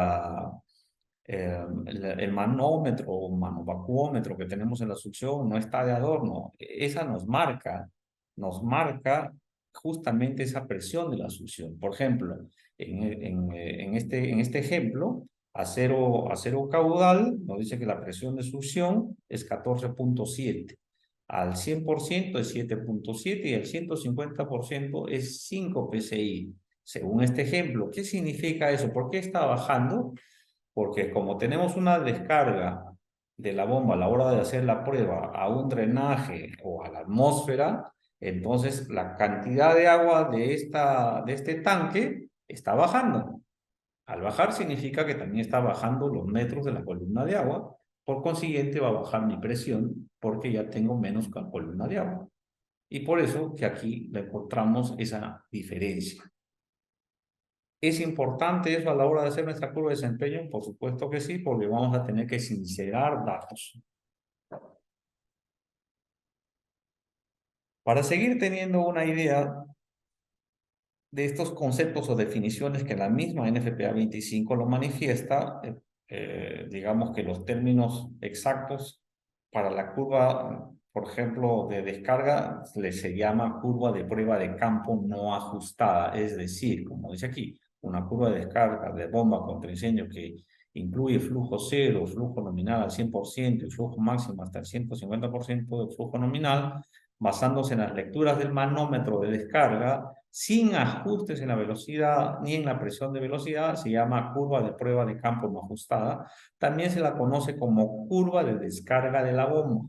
manómetro o manovacuómetro que tenemos en la succión no está de adorno. Esa nos marca justamente esa presión de la succión. Por ejemplo, en este ejemplo, acero caudal nos dice que la presión de succión es 14.7. Al 100% es 7.7 y al 150% es 5 psi. Según este ejemplo, ¿qué significa eso? ¿Por qué está bajando? Porque como tenemos una descarga de la bomba a la hora de hacer la prueba a un drenaje o a la atmósfera, entonces la cantidad de agua de este tanque está bajando. Al bajar significa que también está bajando los metros de la columna de agua, por consiguiente va a bajar mi presión porque ya tengo menos columna de agua. Y por eso que aquí le encontramos esa diferencia. ¿Es importante eso a la hora de hacer nuestra curva de desempeño? Por supuesto que sí, porque vamos a tener que sincerar datos. Para seguir teniendo una idea de estos conceptos o definiciones que la misma NFPA 25 lo manifiesta, digamos que los términos exactos para la curva, por ejemplo, de descarga, se llama curva de prueba de campo no ajustada, es decir, como dice aquí, una curva de descarga de bomba contra incendio que incluye flujo cero, flujo nominal al 100% y flujo máximo hasta el 150% de flujo nominal, basándose en las lecturas del manómetro de descarga, sin ajustes en la velocidad ni en la presión de velocidad, se llama curva de prueba de campo no ajustada. También se la conoce como curva de descarga de la bomba.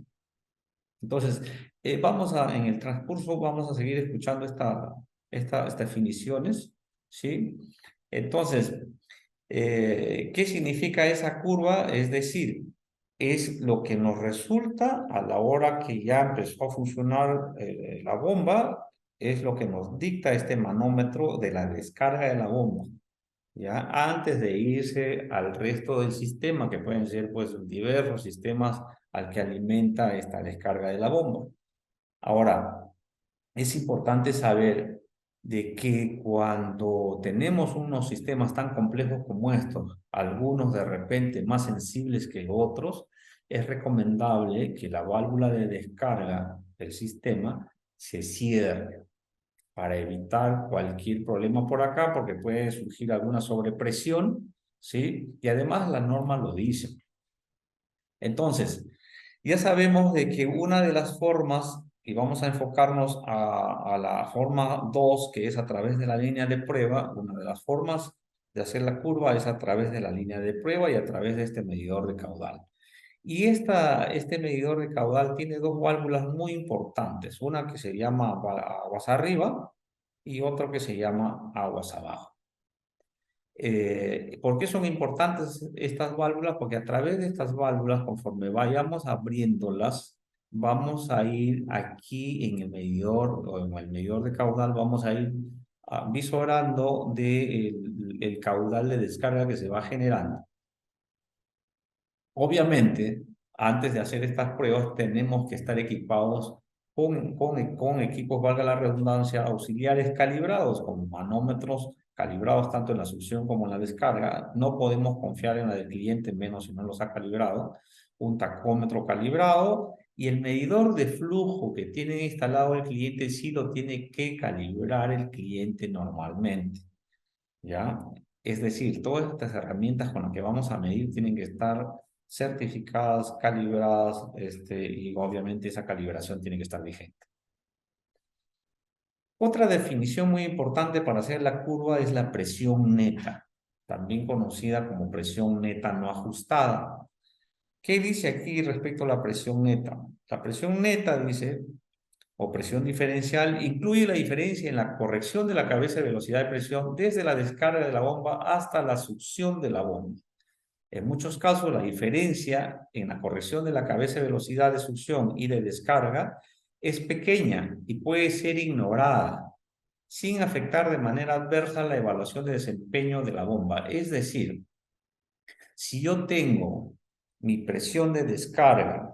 Entonces, en el transcurso vamos a seguir escuchando estas definiciones, ¿sí? Entonces, ¿qué significa esa curva? Es decir, es lo que nos resulta a la hora que ya empezó a funcionar la bomba, es lo que nos dicta este manómetro de la descarga de la bomba, ¿ya? Antes de irse al resto del sistema, que pueden ser pues diversos sistemas al que alimenta esta descarga de la bomba. Ahora, es importante saber de que cuando tenemos unos sistemas tan complejos como estos, algunos de repente más sensibles que otros, es recomendable que la válvula de descarga del sistema se cierre para evitar cualquier problema por acá, porque puede surgir alguna sobrepresión, ¿sí? Y además la norma lo dice. Entonces, ya sabemos de que una de las formas, y vamos a enfocarnos a la forma 2, que es a través de la línea de prueba, una de las formas de hacer la curva es a través de la línea de prueba y a través de este medidor de caudal. Y este medidor de caudal tiene dos válvulas muy importantes, una que se llama aguas arriba y otra que se llama aguas abajo. ¿Por qué son importantes estas válvulas? Porque a través de estas válvulas, conforme vayamos abriéndolas, vamos a ir aquí en el medidor o en el medidor de caudal, vamos a ir visorando el caudal de descarga que se va generando. Obviamente, antes de hacer estas pruebas, tenemos que estar equipados con equipos, valga la redundancia, auxiliares calibrados, como manómetros calibrados tanto en la succión como en la descarga. No podemos confiar en la del cliente, menos si no los ha calibrado. Un tacómetro calibrado y el medidor de flujo que tiene instalado el cliente sí lo tiene que calibrar el cliente normalmente, ¿ya? Es decir, todas estas herramientas con las que vamos a medir tienen que estar certificadas, calibradas, y obviamente esa calibración tiene que estar vigente. Otra definición muy importante para hacer la curva es la presión neta, también conocida como presión neta no ajustada. ¿Qué dice aquí respecto a la presión neta? La presión neta dice, o presión diferencial, incluye la diferencia en la corrección de la cabeza de velocidad de presión desde la descarga de la bomba hasta la succión de la bomba. En muchos casos, la diferencia en la corrección de la cabeza de velocidad de succión y de descarga es pequeña y puede ser ignorada sin afectar de manera adversa la evaluación de desempeño de la bomba. Es decir, si yo tengo mi presión de descarga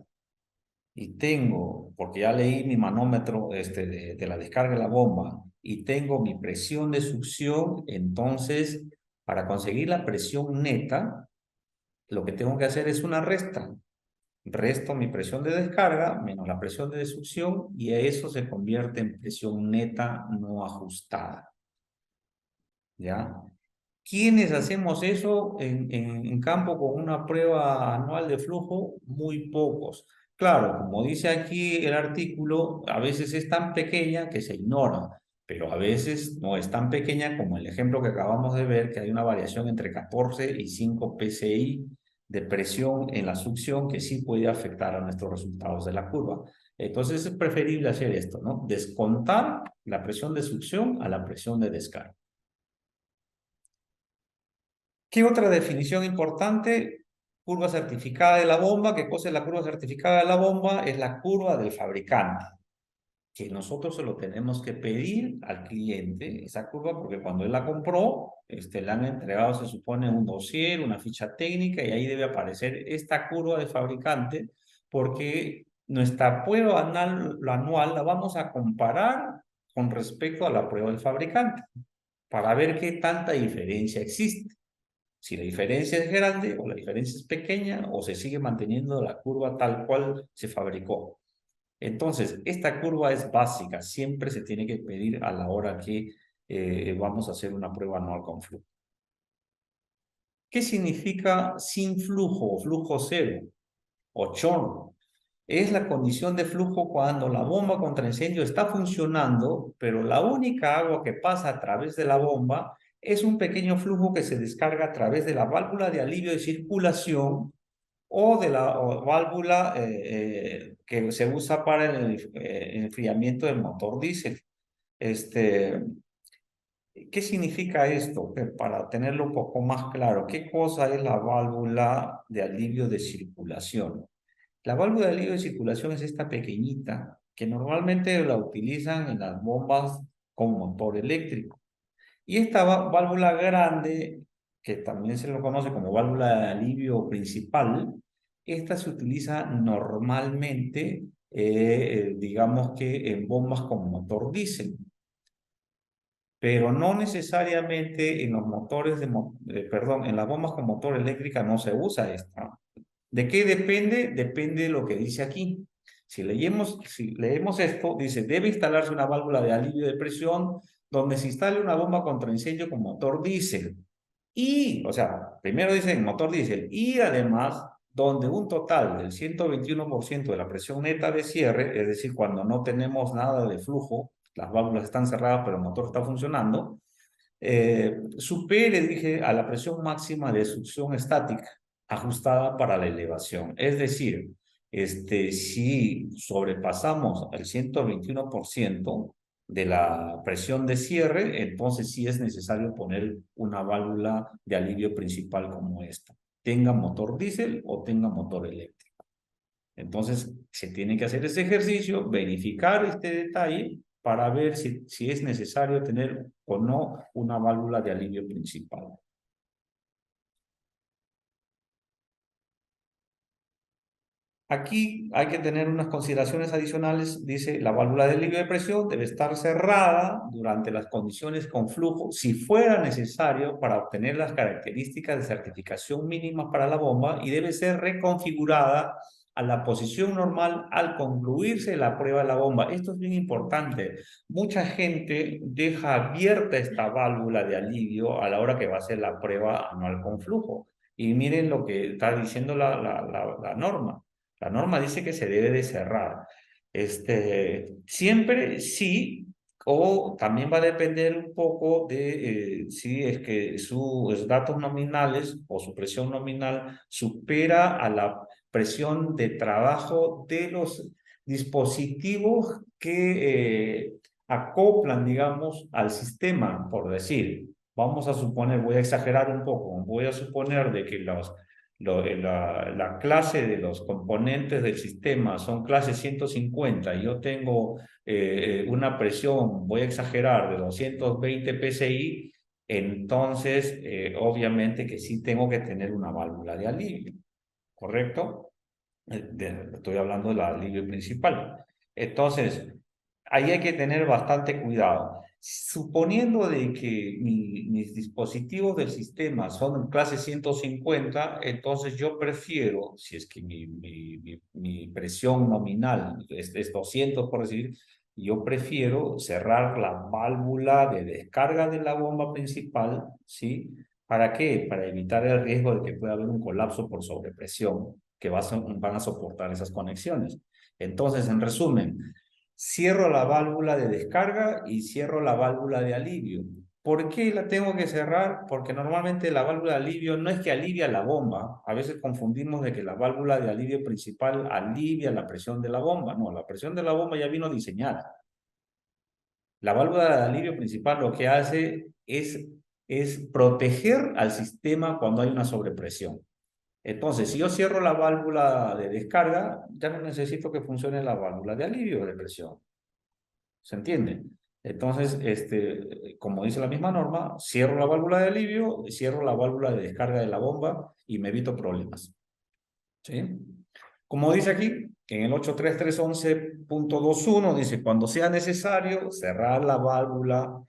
y tengo, porque ya leí mi manómetro de la descarga de la bomba, y tengo mi presión de succión, entonces, para conseguir la presión neta, lo que tengo que hacer es una resta. Resto mi presión de descarga menos la presión de succión y eso se convierte en presión neta no ajustada. ¿Ya? ¿Quiénes hacemos eso en campo con una prueba anual de flujo? Muy pocos. Claro, como dice aquí el artículo, a veces es tan pequeña que se ignora, pero a veces no es tan pequeña como el ejemplo que acabamos de ver, que hay una variación entre 14 y 5 PSI de presión en la succión que sí puede afectar a nuestros resultados de la curva. Entonces es preferible hacer esto, ¿no? Descontar la presión de succión a la presión de descarga. ¿Qué otra definición importante? Curva certificada de la bomba. ¿Qué cosa es la curva certificada de la bomba? Es la curva del fabricante, que nosotros se lo tenemos que pedir al cliente, esa curva, porque cuando él la compró, le han entregado, se supone, un dossier, una ficha técnica, y ahí debe aparecer esta curva de fabricante, porque nuestra prueba anual la vamos a comparar con respecto a la prueba del fabricante, para ver qué tanta diferencia existe. Si la diferencia es grande o la diferencia es pequeña o se sigue manteniendo la curva tal cual se fabricó. Entonces, esta curva es básica, siempre se tiene que pedir a la hora que vamos a hacer una prueba anual con flujo. ¿Qué significa sin flujo o flujo cero o chorro? Es la condición de flujo cuando la bomba contra incendio está funcionando, pero la única agua que pasa a través de la bomba es un pequeño flujo que se descarga a través de la válvula de alivio de circulación o de la válvula que se usa para el enfriamiento del motor diésel. ¿Qué significa esto? Para tenerlo un poco más claro, ¿qué cosa es la válvula de alivio de circulación? La válvula de alivio de circulación es esta pequeñita que normalmente la utilizan en las bombas con motor eléctrico. Y esta válvula grande, que también se lo conoce como válvula de alivio principal, esta se utiliza normalmente, digamos que en bombas con motor diésel, pero no necesariamente en los motores perdón, en las bombas con motor eléctrica no se usa esta. ¿De qué depende? Depende de lo que dice aquí. Si leemos esto, dice, debe instalarse una válvula de alivio de presión donde se instale una bomba contra incendio con motor diésel. Y, o sea, primero dice motor diésel y además donde un total del 121% de la presión neta de cierre, es decir, cuando no tenemos nada de flujo, las válvulas están cerradas pero el motor está funcionando, supere, dije, a la presión máxima de succión estática ajustada para la elevación. Es decir, si sobrepasamos el 121% de la presión de cierre, entonces sí es necesario poner una válvula de alivio principal como esta, tenga motor diésel o tenga motor eléctrico. Entonces, se tiene que hacer ese ejercicio, verificar este detalle para ver si es necesario tener o no una válvula de alivio principal. Aquí hay que tener unas consideraciones adicionales. Dice, la válvula de alivio de presión debe estar cerrada durante las condiciones con flujo, si fuera necesario, para obtener las características de certificación mínimas para la bomba, y debe ser reconfigurada a la posición normal al concluirse la prueba de la bomba. Esto es bien importante. Mucha gente deja abierta esta válvula de alivio a la hora que va a hacer la prueba anual con flujo. Y miren lo que está diciendo la norma. La norma dice que se debe de cerrar. Siempre sí, o también va a depender un poco de si es que sus datos nominales o su presión nominal supera a la presión de trabajo de los dispositivos que acoplan, digamos, al sistema, por decir. Vamos a suponer, voy a exagerar un poco, voy a suponer de que la clase de los componentes del sistema son clase 150 y yo tengo una presión, voy a exagerar, de 220 PSI, entonces obviamente que sí tengo que tener una válvula de alivio, ¿correcto? Estoy hablando del alivio principal. Entonces, ahí hay que tener bastante cuidado. Suponiendo de que mis dispositivos del sistema son en clase 150, entonces yo prefiero, si es que mi presión nominal es 200, por decir, yo prefiero cerrar la válvula de descarga de la bomba principal, ¿sí? ¿Para qué? Para evitar el riesgo de que pueda haber un colapso por sobrepresión que van a soportar esas conexiones. Entonces, en resumen, cierro la válvula de descarga y cierro la válvula de alivio. ¿Por qué la tengo que cerrar? Porque normalmente la válvula de alivio no es que alivia la bomba. A veces confundimos de que la válvula de alivio principal alivia la presión de la bomba. No, la presión de la bomba ya vino diseñada. La válvula de alivio principal lo que hace es proteger al sistema cuando hay una sobrepresión. Entonces, si yo cierro la válvula de descarga, ya no necesito que funcione la válvula de alivio de presión. ¿Se entiende? Entonces, como dice la misma norma, cierro la válvula de alivio, cierro la válvula de descarga de la bomba y me evito problemas. ¿Sí? Como dice aquí, en el 83311.21 dice, cuando sea necesario, cerrar la válvula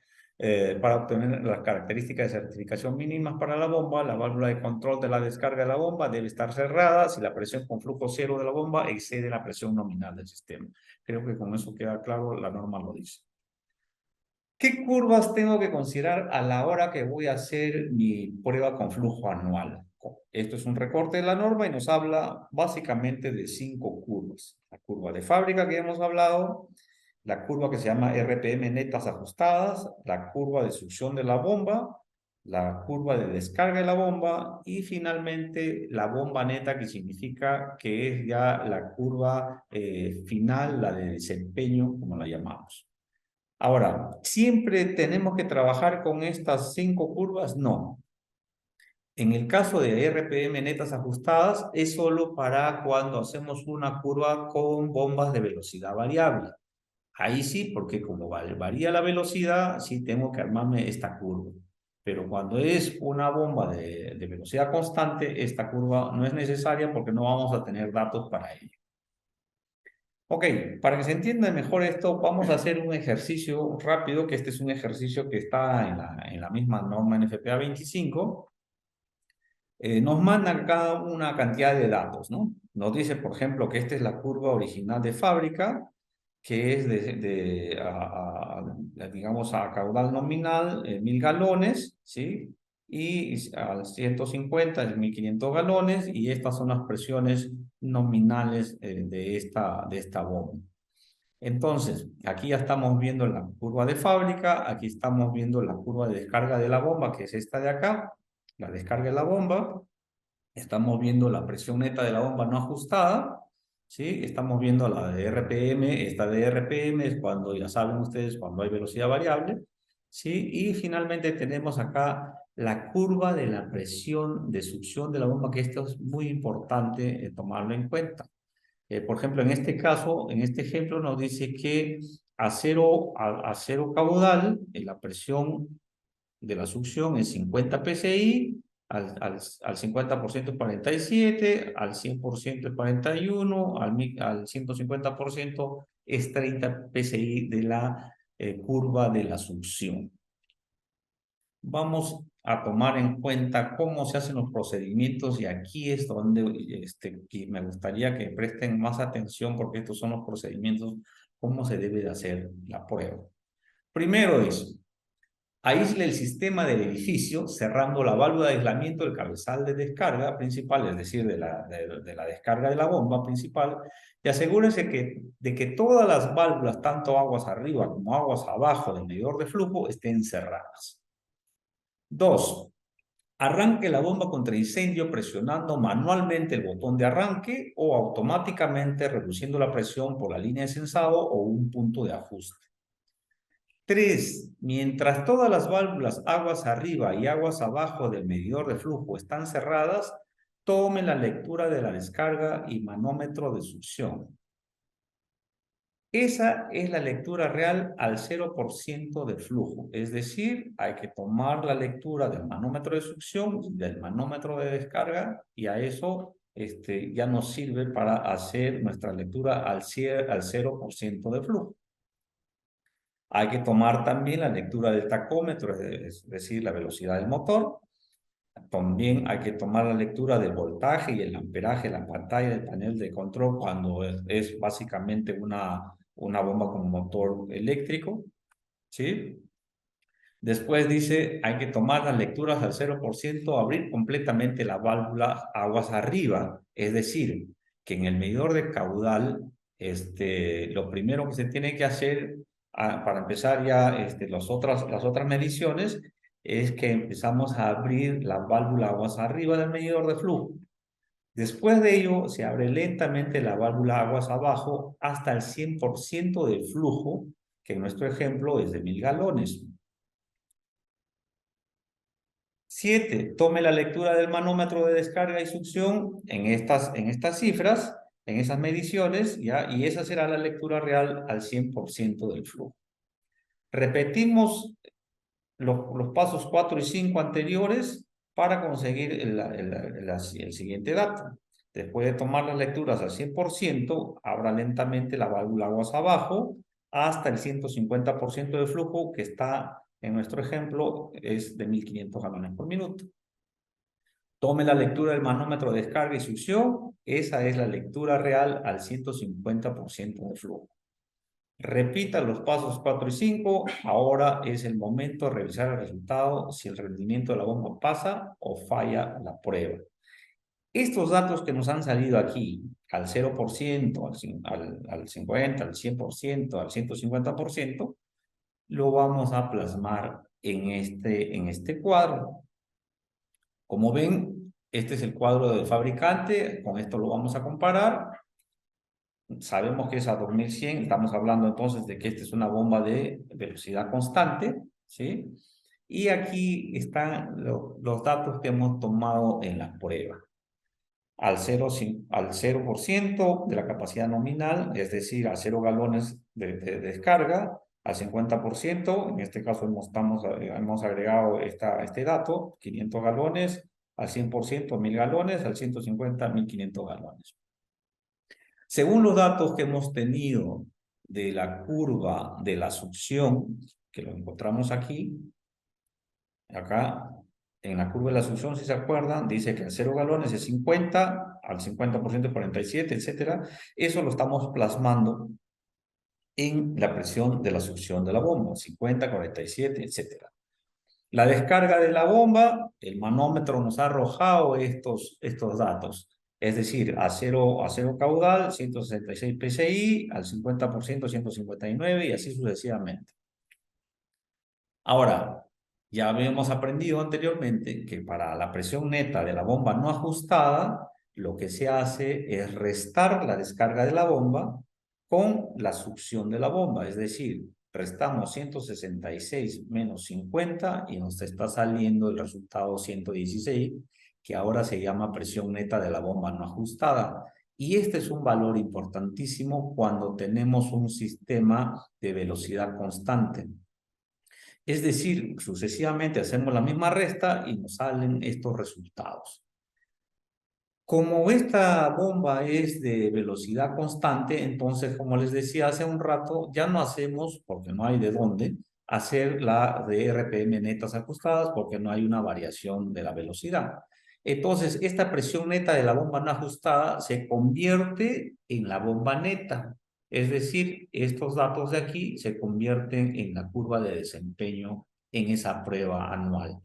para obtener las características de certificación mínimas para la bomba. La válvula de control de la descarga de la bomba debe estar cerrada si la presión con flujo cero de la bomba excede la presión nominal del sistema. Creo que con eso queda claro, la norma lo dice. ¿Qué curvas tengo que considerar a la hora que voy a hacer mi prueba con flujo anual? Esto es un recorte de la norma y nos habla básicamente de 5 curvas. La curva de fábrica que hemos hablado, la curva que se llama RPM netas ajustadas, la curva de succión de la bomba, la curva de descarga de la bomba y finalmente la bomba neta, que significa que es ya la curva final, la de desempeño, como la llamamos. Ahora, ¿siempre tenemos que trabajar con estas 5 curvas? No. En el caso de RPM netas ajustadas, es solo para cuando hacemos una curva con bombas de velocidad variable. Ahí sí, porque como varía la velocidad, sí tengo que armarme esta curva. Pero cuando es una bomba de velocidad constante, esta curva no es necesaria porque no vamos a tener datos para ello. Ok, para que se entienda mejor esto, vamos a hacer un ejercicio rápido, que este es un ejercicio que está en la misma norma NFPA 25. Nos mandan acá una cantidad de datos, ¿no? Nos dice, por ejemplo, que esta es la curva original de fábrica, que es digamos, a caudal nominal, 1000 galones, ¿sí? Y al 150 es 1500 galones, y estas son las presiones nominales de esta bomba. Entonces, aquí ya estamos viendo la curva de fábrica, aquí estamos viendo la curva de descarga de la bomba, que es esta de acá, la descarga de la bomba. Estamos viendo la presión neta de la bomba no ajustada, ¿sí? Estamos viendo la de RPM, esta de RPM es cuando, ya saben ustedes, cuando hay velocidad variable, ¿sí? Y finalmente tenemos acá la curva de la presión de succión de la bomba, que esto es muy importante tomarlo en cuenta. Por ejemplo, en este caso, en este ejemplo nos dice que a cero caudal, la presión de la succión es 50 PSI, al 50% es 47, al 100% es 41, al 150% es 30 PSI de la curva de la succión. Vamos a tomar en cuenta cómo se hacen los procedimientos y aquí es donde que me gustaría que presten más atención porque estos son los procedimientos, cómo se debe de hacer la prueba. Primero es, aísle el sistema del edificio cerrando la válvula de aislamiento del cabezal de descarga principal, es decir, de la descarga de la bomba principal, y asegúrese de que todas las válvulas, tanto aguas arriba como aguas abajo del medidor de flujo, estén cerradas. 2. Arranque la bomba contra incendio presionando manualmente el botón de arranque o automáticamente reduciendo la presión por la línea de sensado o un punto de ajuste. 3. Mientras todas las válvulas aguas arriba y aguas abajo del medidor de flujo están cerradas, tome la lectura de la descarga y manómetro de succión. Esa es la lectura real al 0% de flujo, es decir, hay que tomar la lectura del manómetro de succión y del manómetro de descarga y a eso ya nos sirve para hacer nuestra lectura al 0% de flujo. Hay que tomar también la lectura del tacómetro, es decir, la velocidad del motor. También hay que tomar la lectura del voltaje y el amperaje de la pantalla del panel de control cuando es básicamente una bomba con motor eléctrico, ¿sí? Después dice, hay que tomar las lecturas al 0%, abrir completamente la válvula aguas arriba, es decir, que en el medidor de caudal, lo primero que se tiene que hacer para empezar ya las otras mediciones es que empezamos a abrir la válvula aguas arriba del medidor de flujo. Después de ello, se abre lentamente la válvula aguas abajo hasta el 100% del flujo, que en nuestro ejemplo es de 1000 galones. 7. Tome la lectura del manómetro de descarga y succión en estas cifras, en esas mediciones, ¿ya? Y esa será la lectura real al 100% del flujo. Repetimos los pasos 4 y 5 anteriores para conseguir el siguiente dato. Después de tomar las lecturas al 100%, abra lentamente la válvula aguas abajo hasta el 150% de flujo que está, en nuestro ejemplo, es de 1500 galones por minuto. Tome la lectura del manómetro de descarga y succión. Esa es la lectura real al 150% de flujo. Repita los pasos 4 y 5. Ahora es el momento de revisar el resultado, si el rendimiento de la bomba pasa o falla la prueba. Estos datos que nos han salido aquí, al 0%, al 50%, al 100%, al 150%, lo vamos a plasmar en este cuadro. Como ven, este es el cuadro del fabricante, con esto lo vamos a comparar. Sabemos que es a 2100, estamos hablando entonces de que esta es una bomba de velocidad constante, ¿sí? Y aquí están los datos que hemos tomado en la prueba. Al 0% de la capacidad nominal, es decir, a 0 galones de descarga, al 50%, en este caso hemos agregado este dato, 500 galones, al 100%, 1000 galones, al 150, 1500 galones. Según los datos que hemos tenido de la curva de la succión, que lo encontramos aquí, acá, en la curva de la succión, si se acuerdan, dice que a 0 galones es 50, al 50% es 47, etc. Eso lo estamos plasmando en la presión de la succión de la bomba, 50, 47, etc. La descarga de la bomba, el manómetro nos ha arrojado estos datos. Es decir, a cero caudal, 166 PSI, al 50%, 159 y así sucesivamente. Ahora, ya habíamos aprendido anteriormente que para la presión neta de la bomba no ajustada, lo que se hace es restar la descarga de la bomba con la succión de la bomba. Es decir, restamos 166 menos 50 y nos está saliendo el resultado 116, que ahora se llama presión neta de la bomba no ajustada. Y este es un valor importantísimo cuando tenemos un sistema de velocidad constante. Es decir, sucesivamente hacemos la misma resta y nos salen estos resultados. Como esta bomba es de velocidad constante, entonces, como les decía hace un rato, ya no hacemos, porque no hay de dónde, hacer la de RPM netas ajustadas, porque no hay una variación de la velocidad. Entonces, esta presión neta de la bomba no ajustada se convierte en la bomba neta. Es decir, estos datos de aquí se convierten en la curva de desempeño en esa prueba anual.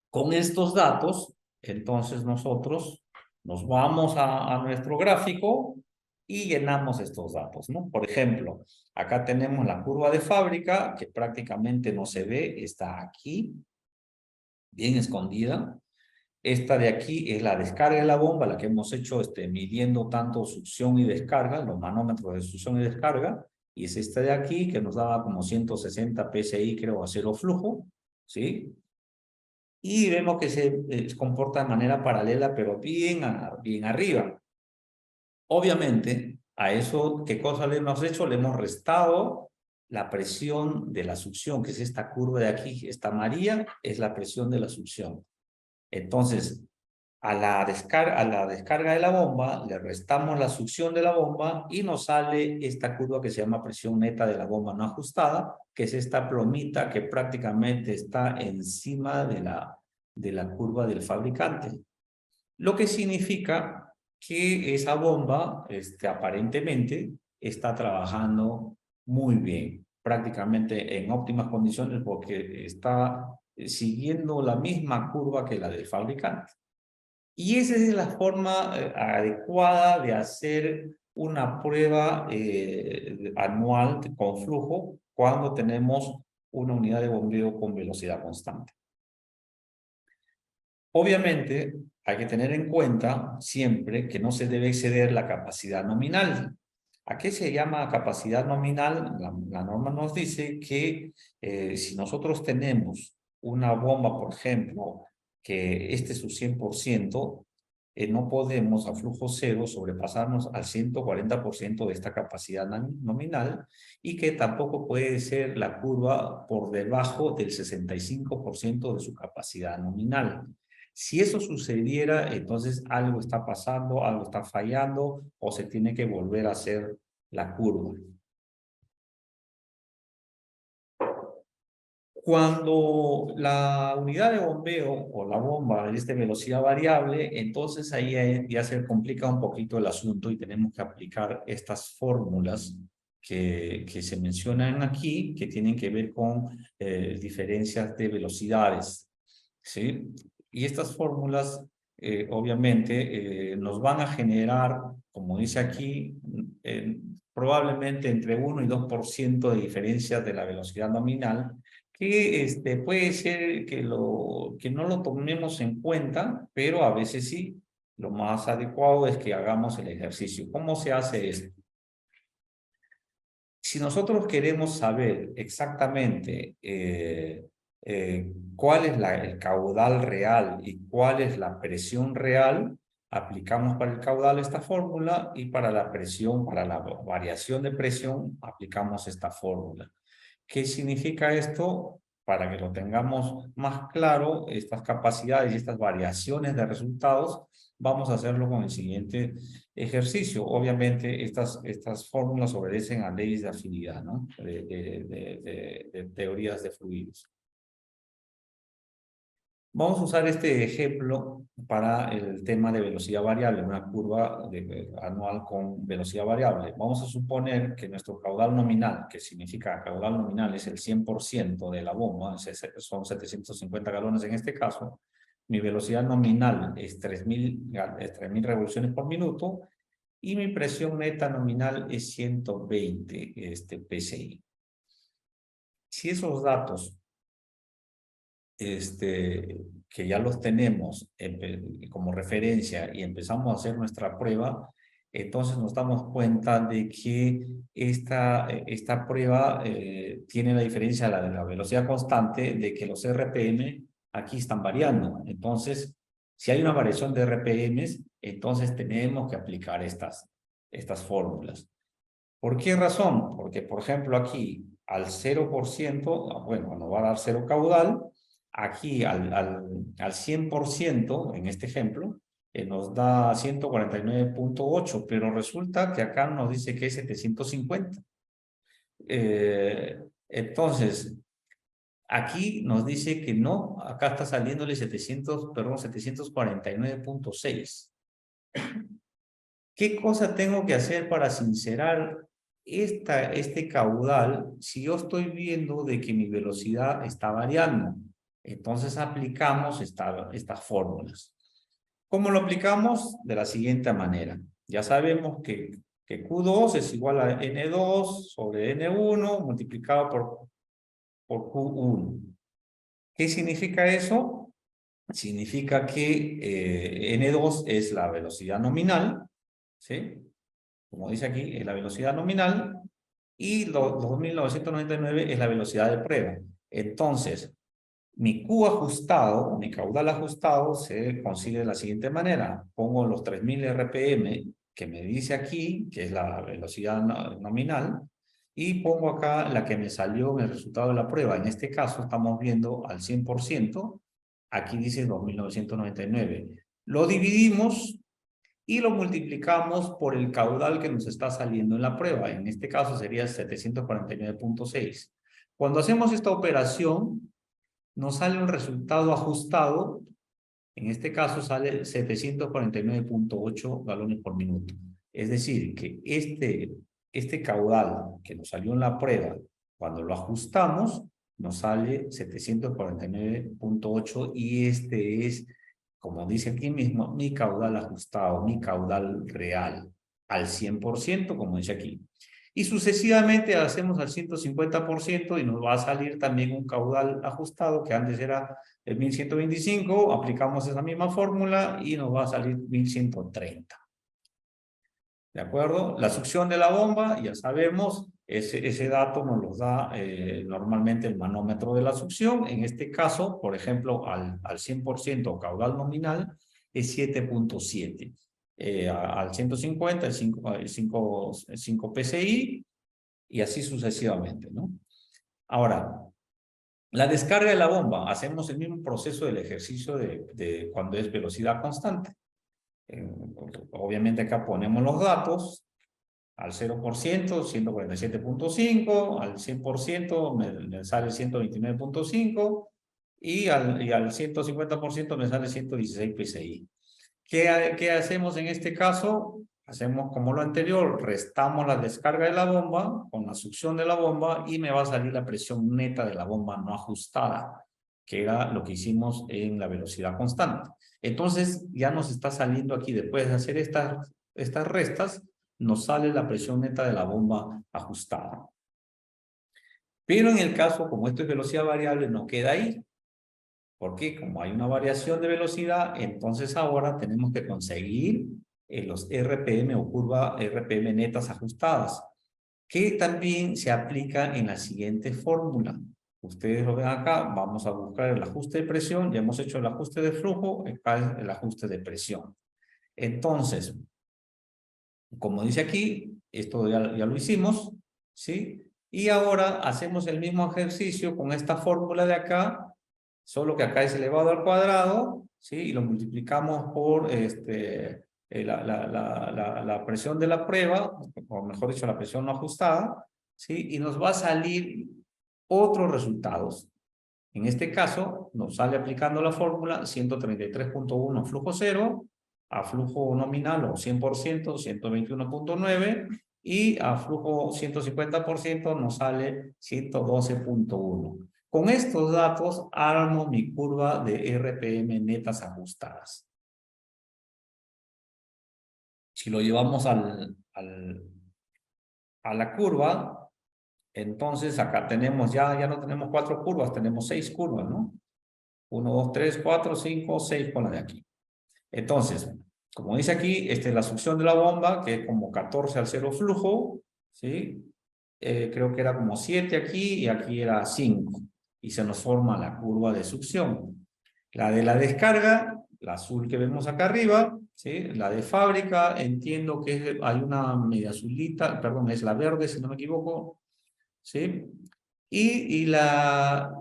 Con estos datos, entonces nosotros nos vamos a nuestro gráfico y llenamos estos datos, ¿no? Por ejemplo, acá tenemos la curva de fábrica, que prácticamente no se ve, está aquí, bien escondida. Esta de aquí es la descarga de la bomba, la que hemos hecho midiendo tanto succión y descarga, los manómetros de succión y descarga, y es esta de aquí que nos daba como 160 PSI, creo, a cero flujo, ¿sí? Y vemos que se comporta de manera paralela, pero bien arriba. Obviamente, a eso, ¿qué cosa le hemos hecho? Le hemos restado la presión de la succión, que es esta curva de aquí, esta amarilla, es la presión de la succión. Entonces, a la descarga de la bomba, le restamos la succión de la bomba y nos sale esta curva que se llama presión neta de la bomba no ajustada, que es esta plomita que prácticamente está encima de la curva del fabricante. Lo que significa que esa bomba, aparentemente, está trabajando muy bien, prácticamente en óptimas condiciones porque está siguiendo la misma curva que la del fabricante. Y esa es la forma adecuada de hacer una prueba anual con flujo cuando tenemos una unidad de bombeo con velocidad constante. Obviamente, hay que tener en cuenta siempre que no se debe exceder la capacidad nominal. ¿A qué se llama capacidad nominal? La norma nos dice que si nosotros tenemos una bomba, por ejemplo, que este es su 100%, no podemos a flujo cero sobrepasarnos al 140% de esta capacidad nominal y que tampoco puede ser la curva por debajo del 65% de su capacidad nominal. Si eso sucediera, entonces algo está pasando, algo está fallando o se tiene que volver a hacer la curva. Cuando la unidad de bombeo o la bomba es de velocidad variable, entonces ahí ya se complica un poquito el asunto y tenemos que aplicar estas fórmulas que se mencionan aquí, que tienen que ver con diferencias de velocidades, ¿sí? Y estas fórmulas, obviamente, nos van a generar, como dice aquí, probablemente entre 1 y 2% de diferencia de la velocidad nominal, que puede ser que no lo tomemos en cuenta, pero a veces sí. Lo más adecuado es que hagamos el ejercicio. ¿Cómo se hace esto? Si nosotros queremos saber exactamente cuál es el caudal real y cuál es la presión real, aplicamos para el caudal esta fórmula y para la presión, para la variación de presión, aplicamos esta fórmula. ¿Qué significa esto? Para que lo tengamos más claro, estas capacidades y estas variaciones de resultados, vamos a hacerlo con el siguiente ejercicio. Obviamente, estas fórmulas obedecen a leyes de afinidad, ¿no? De teorías de fluidos. Vamos a usar este ejemplo para el tema de velocidad variable, una curva anual con velocidad variable. Vamos a suponer que nuestro caudal nominal, que significa caudal nominal es el 100% de la bomba, son 750 galones en este caso. Mi velocidad nominal es 3.000 revoluciones por minuto y mi presión neta nominal es 120 PSI. Si esos datos que ya los tenemos como referencia y empezamos a hacer nuestra prueba, entonces nos damos cuenta de que esta prueba tiene la diferencia de la velocidad constante, de que los RPM aquí están variando. Entonces, si hay una variación de RPMs, entonces tenemos que aplicar estas fórmulas. ¿Por qué razón? Porque, por ejemplo, aquí al 0%, bueno, nos va a dar 0 caudal. Aquí al 100%, en este ejemplo, nos da 149.8, pero resulta que acá nos dice que es 750. Entonces, aquí nos dice que no, acá está saliéndole 749.6. ¿Qué cosa tengo que hacer para sincerar este caudal si yo estoy viendo de que mi velocidad está variando? Entonces aplicamos estas fórmulas. ¿Cómo lo aplicamos? De la siguiente manera. Ya sabemos que Q2 es igual a N2 sobre N1 multiplicado por Q1. ¿Qué significa eso? Significa que N2 es la velocidad nominal, ¿sí? Como dice aquí, es la velocidad nominal, y los 2.999 es la velocidad de prueba. Entonces, mi Q ajustado, mi caudal ajustado, se consigue de la siguiente manera. Pongo los 3.000 RPM que me dice aquí, que es la velocidad nominal, y pongo acá la que me salió en el resultado de la prueba. En este caso estamos viendo al 100%, aquí dice 2.999. Lo dividimos y lo multiplicamos por el caudal que nos está saliendo en la prueba. En este caso sería 749.6. Cuando hacemos esta operación, nos sale un resultado ajustado. En este caso sale 749.8 galones por minuto. Es decir, que este caudal que nos salió en la prueba, cuando lo ajustamos, nos sale 749.8 y este es, como dice aquí mismo, mi caudal ajustado, mi caudal real, al 100%, como dice aquí. Y sucesivamente hacemos al 150% y nos va a salir también un caudal ajustado que antes era el 1125, aplicamos esa misma fórmula y nos va a salir 1130. ¿De acuerdo? La succión de la bomba, ya sabemos, ese dato nos lo da normalmente el manómetro de la succión. En este caso, por ejemplo, al 100% caudal nominal es 7.7. Al 150, el 5 PSI y así sucesivamente, ¿no? Ahora, la descarga de la bomba, hacemos el mismo proceso del ejercicio de cuando es velocidad constante. Obviamente acá ponemos los datos, al 0%, 147.5, al 100% me sale 129.5 y al 150% me sale 116 PSI. ¿Qué hacemos en este caso? Hacemos como lo anterior, restamos la descarga de la bomba con la succión de la bomba y me va a salir la presión neta de la bomba no ajustada, que era lo que hicimos en la velocidad constante. Entonces ya nos está saliendo aquí, después de hacer estas restas, nos sale la presión neta de la bomba ajustada. Pero en el caso, como esto es velocidad variable, no queda ahí. Porque como hay una variación de velocidad, entonces ahora tenemos que conseguir los RPM o curva RPM netas ajustadas, que también se aplica en la siguiente fórmula. Ustedes lo ven acá, vamos a buscar el ajuste de presión, ya hemos hecho el ajuste de flujo, acá es el ajuste de presión. Entonces, como dice aquí, esto ya lo hicimos, ¿sí? Y ahora hacemos el mismo ejercicio con esta fórmula de acá, solo que acá es elevado al cuadrado, ¿sí? Y lo multiplicamos por la presión de la prueba, o mejor dicho, la presión no ajustada, ¿sí? Y nos va a salir otros resultados. En este caso, nos sale aplicando la fórmula 133.1 flujo cero, a flujo nominal o 100%, 121.9, y a flujo 150% nos sale 112.1. Con estos datos armo mi curva de RPM netas ajustadas. Si lo llevamos a la curva, entonces acá tenemos, ya no tenemos 4 curvas, tenemos 6 curvas, ¿no? 1, 2, 3, 4, 5, 6 con la de aquí. Entonces, como dice aquí, esta es la succión de la bomba, que es como 14 al 0 flujo, ¿sí? Creo que era como 7 aquí y aquí era 5. Y se nos forma la curva de succión. La de la descarga, la azul que vemos acá arriba, ¿sí? La de fábrica, entiendo que hay una media azulita, perdón, es la verde si no me equivoco. ¿sí? Y la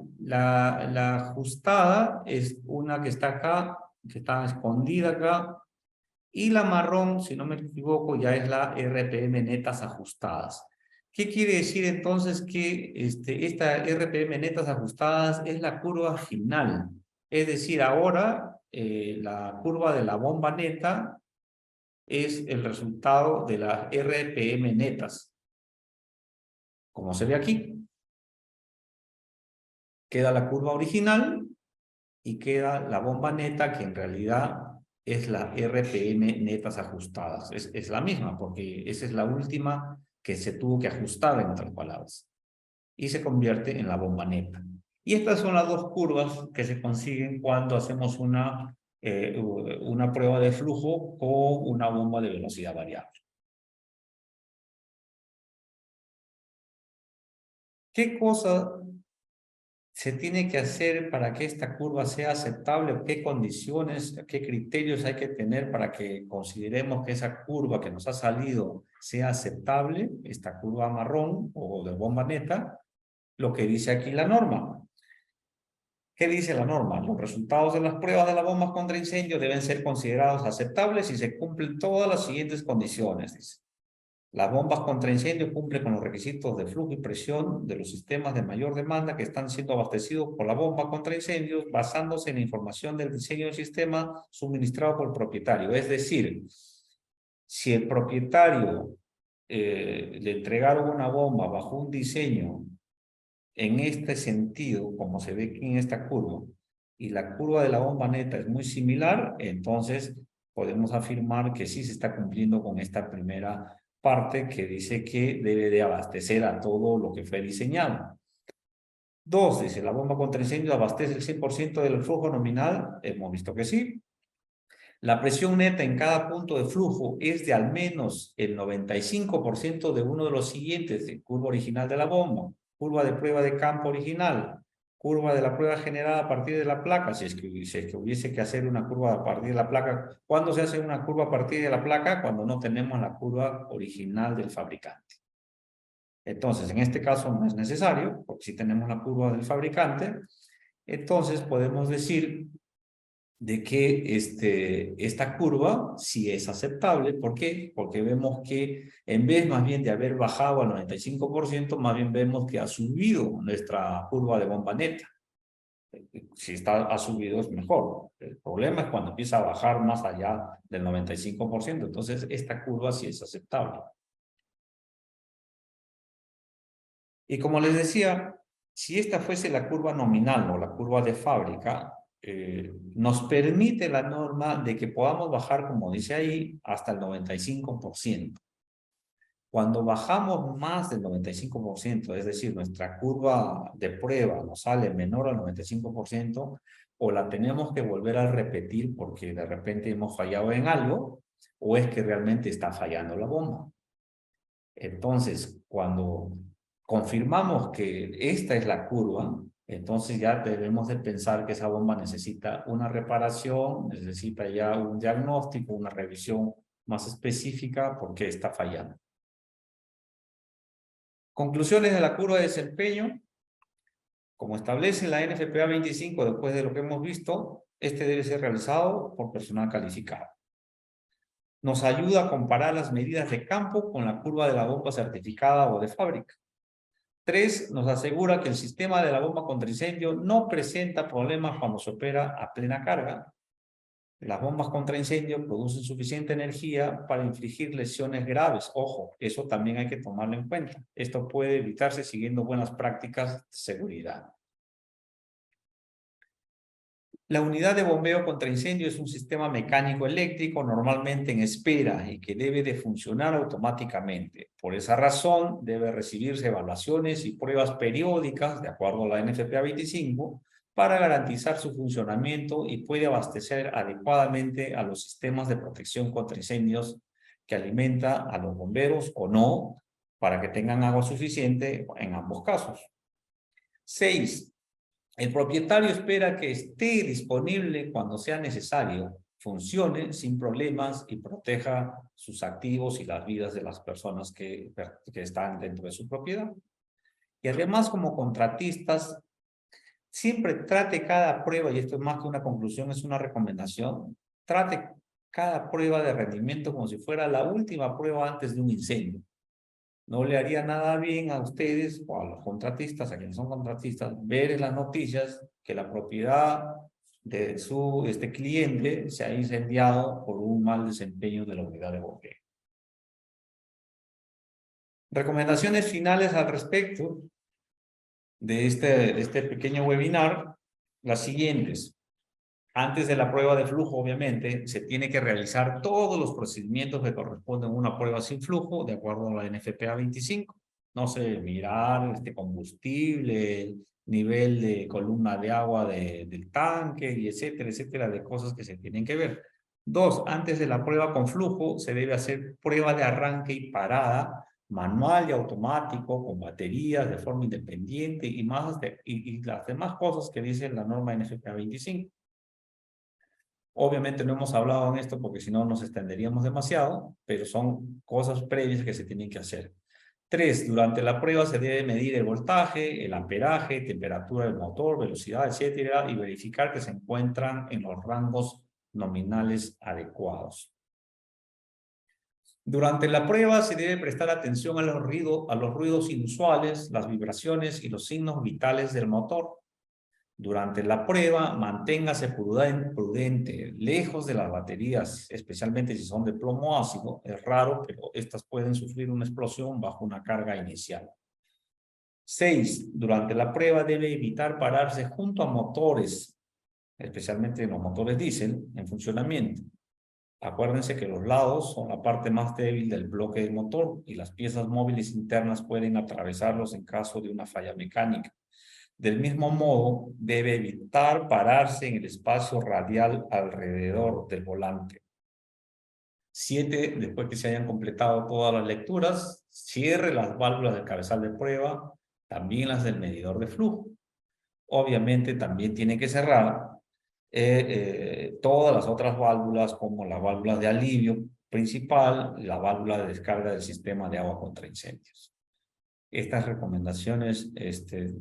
ajustada es una que está acá, que está escondida acá, y la marrón, si no me equivoco, ya es la RPM netas ajustadas. ¿Qué quiere decir entonces que esta RPM netas ajustadas es la curva final? Es decir, ahora la curva de la bomba neta es el resultado de las RPM netas. Como se ve aquí, queda la curva original y queda la bomba neta, que en realidad es la RPM netas ajustadas. Es la misma, porque esa es la última que se tuvo que ajustar, en otras palabras, y se convierte en la bomba neta. Y estas son las dos curvas que se consiguen cuando hacemos una prueba de flujo con una bomba de velocidad variable. ¿Qué cosa se tiene que hacer para que esta curva sea aceptable? ¿Qué condiciones, qué criterios hay que tener para que consideremos que esa curva que nos ha salido sea aceptable, esta curva marrón o de bomba neta? Lo que dice aquí la norma. ¿Qué dice la norma? Los resultados de las pruebas de las bombas contra incendio deben ser considerados aceptables si se cumplen todas las siguientes condiciones, dice. Las bombas contra incendio cumplen con los requisitos de flujo y presión de los sistemas de mayor demanda que están siendo abastecidos por la bomba contra incendios basándose en la información del diseño del sistema suministrado por el propietario. Es decir, si el propietario le entregaron una bomba bajo un diseño en este sentido, como se ve aquí en esta curva, y la curva de la bomba neta es muy similar, entonces podemos afirmar que sí se está cumpliendo con esta primera parte que dice que debe de abastecer a todo lo que fue diseñado. 2, dice, la bomba contra incendio abastece el 100% del flujo nominal. Hemos visto que sí. La presión neta en cada punto de flujo es de al menos el 95% de uno de los siguientes: de curva original de la bomba, curva de prueba de campo original, curva de la prueba generada a partir de la placa, si es que hubiese que hacer una curva a partir de la placa. ¿Cuándo se hace una curva a partir de la placa? Cuando no tenemos la curva original del fabricante. Entonces, en este caso no es necesario, porque si tenemos la curva del fabricante, entonces podemos decir de que esta curva sí es aceptable. ¿Por qué? Porque vemos que en vez más bien de haber bajado al 95%, más bien vemos que ha subido nuestra curva de bomba neta. Si ha subido es mejor. El problema es cuando empieza a bajar más allá del 95%. Entonces, esta curva sí es aceptable. Y como les decía, si esta fuese la curva nominal o la curva de fábrica, nos permite la norma de que podamos bajar, como dice ahí, hasta el 95%. Cuando bajamos más del 95%, es decir, nuestra curva de prueba nos sale menor al 95%, o la tenemos que volver a repetir porque de repente hemos fallado en algo, o es que realmente está fallando la bomba. Entonces, cuando confirmamos que esta es la curva, entonces ya debemos de pensar que esa bomba necesita una reparación, necesita ya un diagnóstico, una revisión más específica porque está fallando. Conclusiones de la curva de desempeño. Como establece la NFPA 25, después de lo que hemos visto, este debe ser realizado por personal calificado. Nos ayuda a comparar las medidas de campo con la curva de la bomba certificada o de fábrica. 3, nos asegura que el sistema de la bomba contra incendio no presenta problemas cuando se opera a plena carga. Las bombas contra incendio producen suficiente energía para infligir lesiones graves. Ojo, eso también hay que tomarlo en cuenta. Esto puede evitarse siguiendo buenas prácticas de seguridad. La unidad de bombeo contra incendio es un sistema mecánico eléctrico normalmente en espera y que debe de funcionar automáticamente. Por esa razón, debe recibirse evaluaciones y pruebas periódicas, de acuerdo a la NFPA 25, para garantizar su funcionamiento y puede abastecer adecuadamente a los sistemas de protección contra incendios que alimenta a los bomberos o no, para que tengan agua suficiente en ambos casos. 6. El propietario espera que esté disponible cuando sea necesario, funcione sin problemas y proteja sus activos y las vidas de las personas que están dentro de su propiedad. Y además, como contratistas, siempre trate cada prueba, y esto es más que una conclusión, es una recomendación, trate cada prueba de rendimiento como si fuera la última prueba antes de un incendio. No le haría nada bien a ustedes o a los contratistas, a quienes son contratistas, ver en las noticias que la propiedad de su cliente se ha incendiado por un mal desempeño de la unidad de bombeo. Recomendaciones finales al respecto de este pequeño webinar, las siguientes. Antes de la prueba de flujo, obviamente, se tiene que realizar todos los procedimientos que corresponden a una prueba sin flujo, de acuerdo a la NFPA 25. No sé, mirar combustible, nivel de columna de agua del tanque, y etcétera, etcétera, de cosas que se tienen que ver. 2, antes de la prueba con flujo, se debe hacer prueba de arranque y parada, manual y automático, con baterías, de forma independiente, y las demás cosas que dice la norma NFPA 25. Obviamente no hemos hablado en esto porque si no nos extenderíamos demasiado, pero son cosas previas que se tienen que hacer. 3, durante la prueba se debe medir el voltaje, el amperaje, temperatura del motor, velocidad, etcétera, y verificar que se encuentran en los rangos nominales adecuados. Durante la prueba se debe prestar atención a los ruidos inusuales, las vibraciones y los signos vitales del motor. Durante la prueba, manténgase prudente, lejos de las baterías, especialmente si son de plomo ácido. Es raro, pero estas pueden sufrir una explosión bajo una carga inicial. 6. Durante la prueba debe evitar pararse junto a motores, especialmente los motores diésel, en funcionamiento. Acuérdense que los lados son la parte más débil del bloque del motor y las piezas móviles internas pueden atravesarlos en caso de una falla mecánica. Del mismo modo, debe evitar pararse en el espacio radial alrededor del volante. 7. Después que se hayan completado todas las lecturas, cierre las válvulas del cabezal de prueba, también las del medidor de flujo. Obviamente también tiene que cerrar todas las otras válvulas, como las válvulas de alivio principal, la válvula de descarga del sistema de agua contra incendios. Estas recomendaciones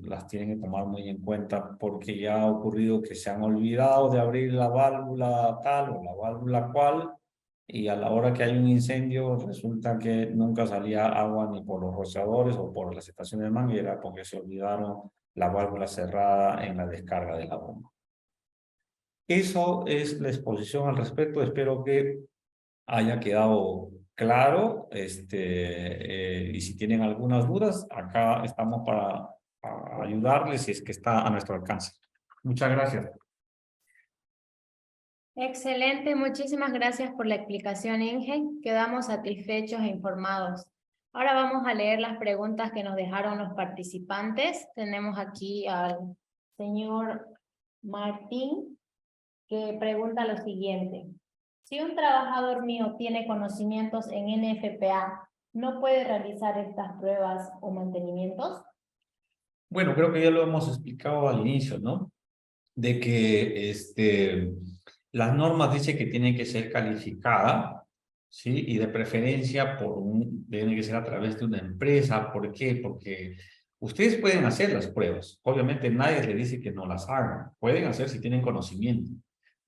las tienen que tomar muy en cuenta porque ya ha ocurrido que se han olvidado de abrir la válvula tal o la válvula cual, y a la hora que hay un incendio resulta que nunca salía agua ni por los rociadores o por las estaciones de manguera porque se olvidaron la válvula cerrada en la descarga de la bomba. Eso es la exposición al respecto. Espero que haya quedado claro, y si tienen algunas dudas, acá estamos para ayudarles si es que está a nuestro alcance. Muchas gracias. Excelente, muchísimas gracias por la explicación, Inge. Quedamos satisfechos e informados. Ahora vamos a leer las preguntas que nos dejaron los participantes. Tenemos aquí al señor Martín, que pregunta lo siguiente. Si un trabajador mío tiene conocimientos en NFPA, ¿no puede realizar estas pruebas o mantenimientos? Bueno, creo que ya lo hemos explicado al inicio, ¿no? De que las normas dicen que tiene que ser calificada, ¿sí? Y de preferencia tiene que ser a través de una empresa. ¿Por qué? Porque ustedes pueden hacer las pruebas. Obviamente nadie les dice que no las hagan. Pueden hacer si tienen conocimiento.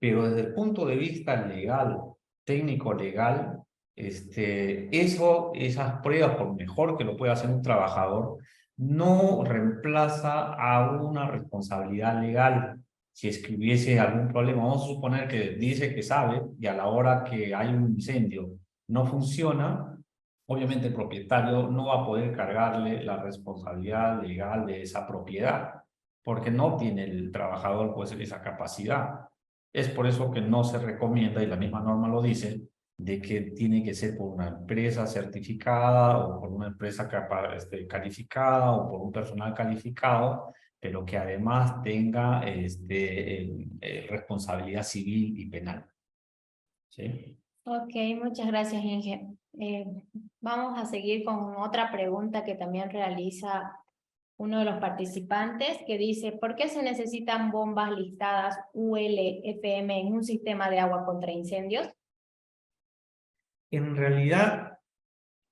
Pero desde el punto de vista legal, técnico legal, esas pruebas, por mejor que lo pueda hacer un trabajador, no reemplaza a una responsabilidad legal. Si es que hubiese algún problema, vamos a suponer que dice que sabe y a la hora que hay un incendio no funciona, obviamente el propietario no va a poder cargarle la responsabilidad legal de esa propiedad, porque no tiene el trabajador pues esa capacidad. Es por eso que no se recomienda, y la misma norma lo dice, de que tiene que ser por una empresa certificada o por una empresa calificada o por un personal calificado, pero que además tenga responsabilidad civil y penal. ¿Sí? Ok, muchas gracias, Inge. Vamos a seguir con otra pregunta que también realiza uno de los participantes, que dice, ¿por qué se necesitan bombas listadas UL-FM en un sistema de agua contra incendios? En realidad,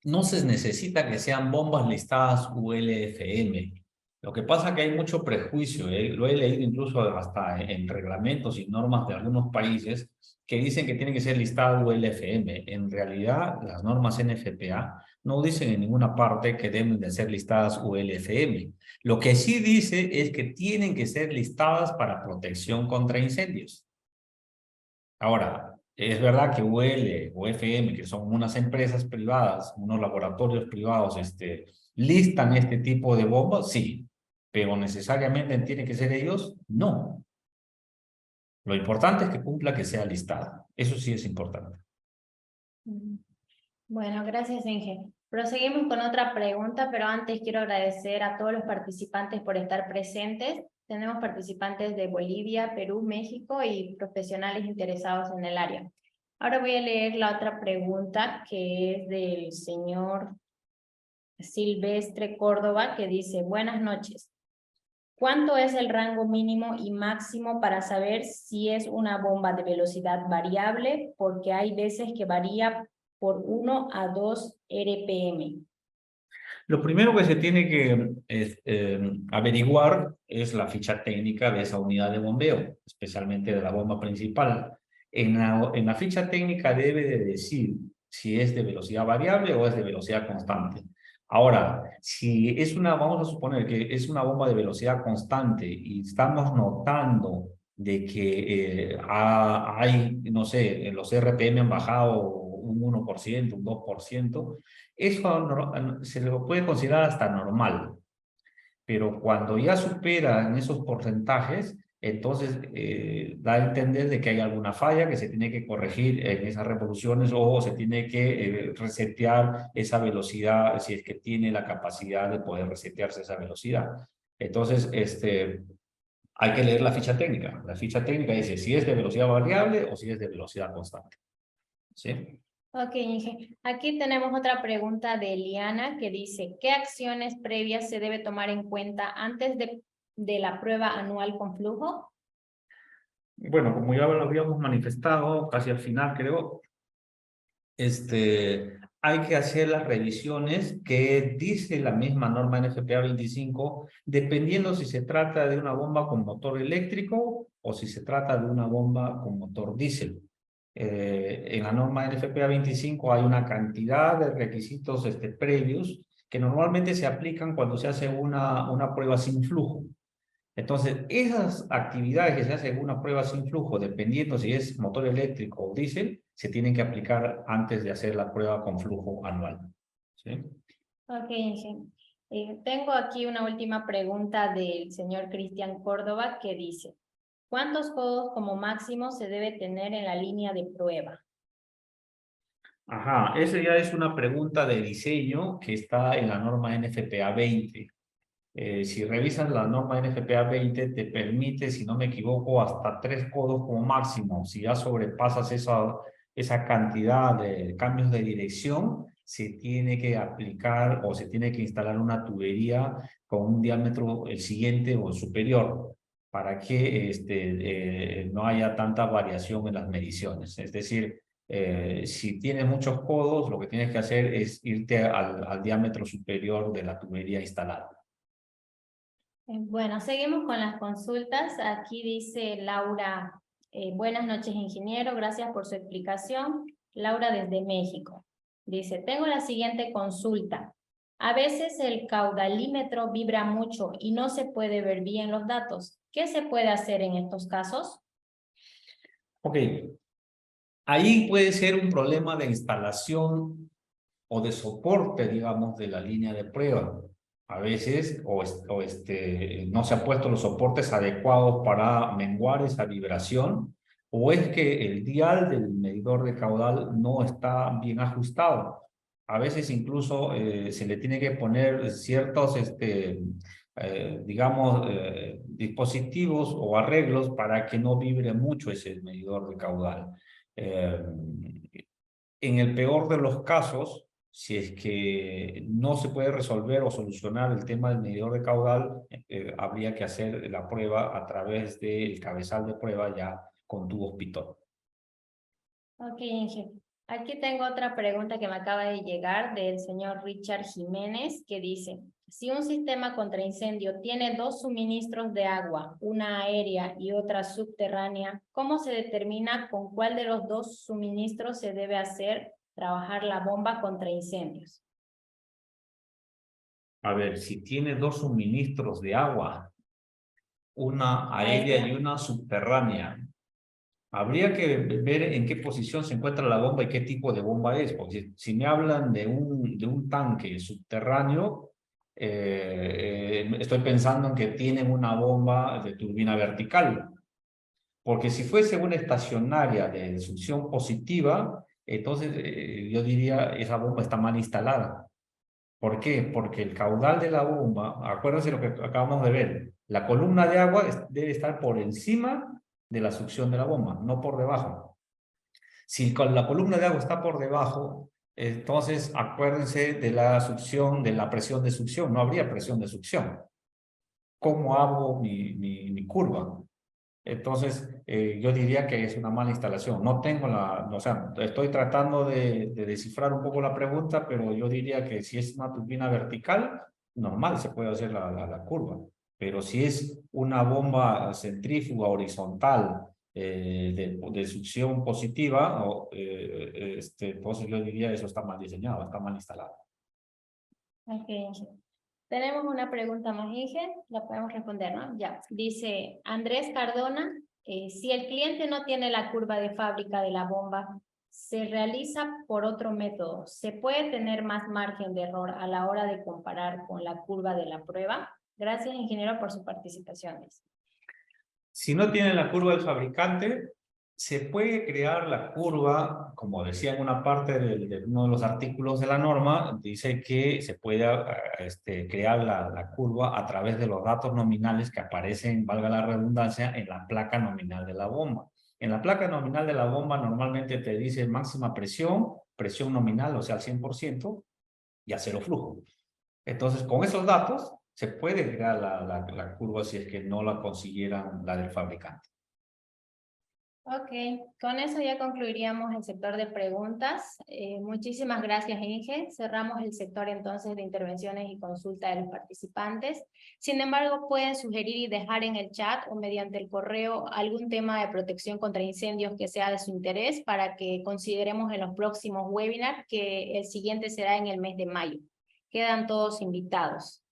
no se necesita que sean bombas listadas UL-FM. Lo que pasa es que hay mucho prejuicio, lo he leído incluso hasta en reglamentos y normas de algunos países que dicen que tiene que ser listado ULFM. En realidad, las normas NFPA no dicen en ninguna parte que deben de ser listadas ULFM. Lo que sí dice es que tienen que ser listadas para protección contra incendios. Ahora, es verdad que UL o FM, que son unas empresas privadas, unos laboratorios privados, listan este tipo de bombas, sí, pero necesariamente tienen que ser ellos, no. Lo importante es que cumpla que sea listada. Eso sí es importante. Bueno, gracias, Inge. Proseguimos con otra pregunta, pero antes quiero agradecer a todos los participantes por estar presentes. Tenemos participantes de Bolivia, Perú, México y profesionales interesados en el área. Ahora voy a leer la otra pregunta, que es del señor Silvestre Córdoba, que dice: buenas noches. ¿Cuánto es el rango mínimo y máximo para saber si es una bomba de velocidad variable? Porque hay veces que varía por 1 a 2 RPM. Lo primero que se tiene que averiguar es la ficha técnica de esa unidad de bombeo, especialmente de la bomba principal. En la ficha técnica debe de decir si es de velocidad variable o es de velocidad constante. Ahora, si es vamos a suponer que es una bomba de velocidad constante y estamos notando de que hay, no sé, los RPM han bajado un 1%, un 2%, eso se lo puede considerar hasta normal, pero cuando ya superan esos porcentajes, entonces da a entender de que hay alguna falla que se tiene que corregir en esas revoluciones o se tiene que resetear esa velocidad si es que tiene la capacidad de poder resetearse esa velocidad. Entonces, hay que leer la ficha técnica. La ficha técnica dice si es de velocidad variable o si es de velocidad constante. ¿Sí? Ok, Inge. Aquí tenemos otra pregunta de Eliana que dice: ¿qué acciones previas se debe tomar en cuenta antes de la prueba anual con flujo? Bueno, como ya lo habíamos manifestado casi al final, creo, hay que hacer las revisiones que dice la misma norma NFPA 25, dependiendo si se trata de una bomba con motor eléctrico o si se trata de una bomba con motor diésel. En la norma NFPA 25 hay una cantidad de requisitos previos que normalmente se aplican cuando se hace una prueba sin flujo. Entonces, esas actividades que se hacen en una prueba sin flujo, dependiendo si es motor eléctrico o diésel, se tienen que aplicar antes de hacer la prueba con flujo anual. ¿Sí? Ok, Inge. Tengo aquí una última pregunta del señor Cristian Córdoba que dice: ¿cuántos codos como máximo se debe tener en la línea de prueba? Ajá, esa ya es una pregunta de diseño que está en la norma NFPA 20. Si revisas la norma NFPA 20, te permite, si no me equivoco, hasta 3 codos como máximo. Si ya sobrepasas esa cantidad de cambios de dirección, se tiene que aplicar o se tiene que instalar una tubería con un diámetro el siguiente o superior para que no haya tanta variación en las mediciones. Es decir, si tienes muchos codos, lo que tienes que hacer es irte al diámetro superior de la tubería instalada. Bueno, seguimos con las consultas. Aquí dice Laura: buenas noches, ingeniero, gracias por su explicación. Laura desde México. Dice: tengo la siguiente consulta. A veces el caudalímetro vibra mucho y no se puede ver bien los datos. ¿Qué se puede hacer en estos casos? Ok, ahí puede ser un problema de instalación o de soporte, digamos, de la línea de prueba. A veces no se han puesto los soportes adecuados para menguar esa vibración, o es que el dial del medidor de caudal no está bien ajustado. A veces incluso se le tiene que poner ciertos, digamos, dispositivos o arreglos para que no vibre mucho ese medidor de caudal. Eh, en el peor de los casos, si es que no se puede resolver o solucionar el tema del medidor de caudal, habría que hacer la prueba a través del cabezal de prueba ya con tubos pitón. Ok, Inge. Aquí tengo otra pregunta que me acaba de llegar del señor Richard Jiménez, que dice, si un sistema contra incendio tiene dos suministros de agua, una aérea y otra subterránea, ¿cómo se determina con cuál de los dos suministros se debe hacer trabajar la bomba contra incendios? A ver, si tiene dos suministros de agua, una aérea y una subterránea, habría que ver en qué posición se encuentra la bomba y qué tipo de bomba es, porque si me hablan de un tanque subterráneo, estoy pensando en que tienen una bomba de turbina vertical, porque si fuese una estacionaria de succión positiva, entonces yo diría esa bomba está mal instalada. ¿Por qué? Porque el caudal de la bomba, acuérdense lo que acabamos de ver, la columna de agua debe estar por encima de la succión de la bomba, no por debajo. Si la columna de agua está por debajo, entonces acuérdense de la succión, de la presión de succión, no habría presión de succión. ¿Cómo hago mi curva? Entonces, yo diría que es una mala instalación. No tengo o sea, estoy tratando de descifrar un poco la pregunta, pero yo diría que si es una turbina vertical, normal se puede hacer la curva. Pero si es una bomba centrífuga horizontal de succión positiva, entonces yo diría eso está mal diseñado, está mal instalado. Ok, tenemos una pregunta más, Inge, la podemos responder, ¿no? Ya, dice Andrés Cardona, si el cliente no tiene la curva de fábrica de la bomba, se realiza por otro método, ¿se puede tener más margen de error a la hora de comparar con la curva de la prueba? Gracias, ingeniero, por su participación. Si no tienen la curva del fabricante, se puede crear la curva, como decía en una parte de uno de los artículos de la norma, dice que se puede crear la curva a través de los datos nominales que aparecen, valga la redundancia, en la placa nominal de la bomba. En la placa nominal de la bomba normalmente te dice máxima presión, presión nominal, o sea, al 100%, y a cero flujo. Entonces, con esos datos, se puede crear la curva si es que no la consiguieran la del fabricante. Ok, con eso ya concluiríamos el sector de preguntas. Muchísimas gracias, Inge. Cerramos el sector entonces de intervenciones y consulta de los participantes. Sin embargo, pueden sugerir y dejar en el chat o mediante el correo algún tema de protección contra incendios que sea de su interés para que consideremos en los próximos webinars, que el siguiente será en el mes de mayo. Quedan todos invitados.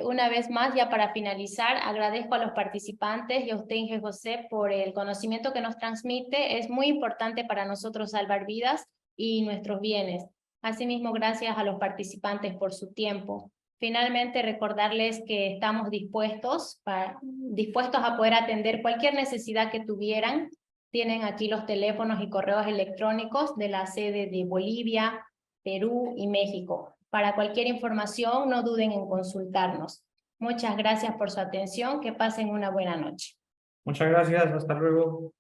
Una vez más, ya para finalizar, agradezco a los participantes y a usted, Inge José, por el conocimiento que nos transmite. Es muy importante para nosotros salvar vidas y nuestros bienes. Asimismo, gracias a los participantes por su tiempo. Finalmente, recordarles que estamos dispuestos a poder atender cualquier necesidad que tuvieran. Tienen aquí los teléfonos y correos electrónicos de la sede de Bolivia, Perú y México. Para cualquier información, no duden en consultarnos. Muchas gracias por su atención. Que pasen una buena noche. Muchas gracias. Hasta luego.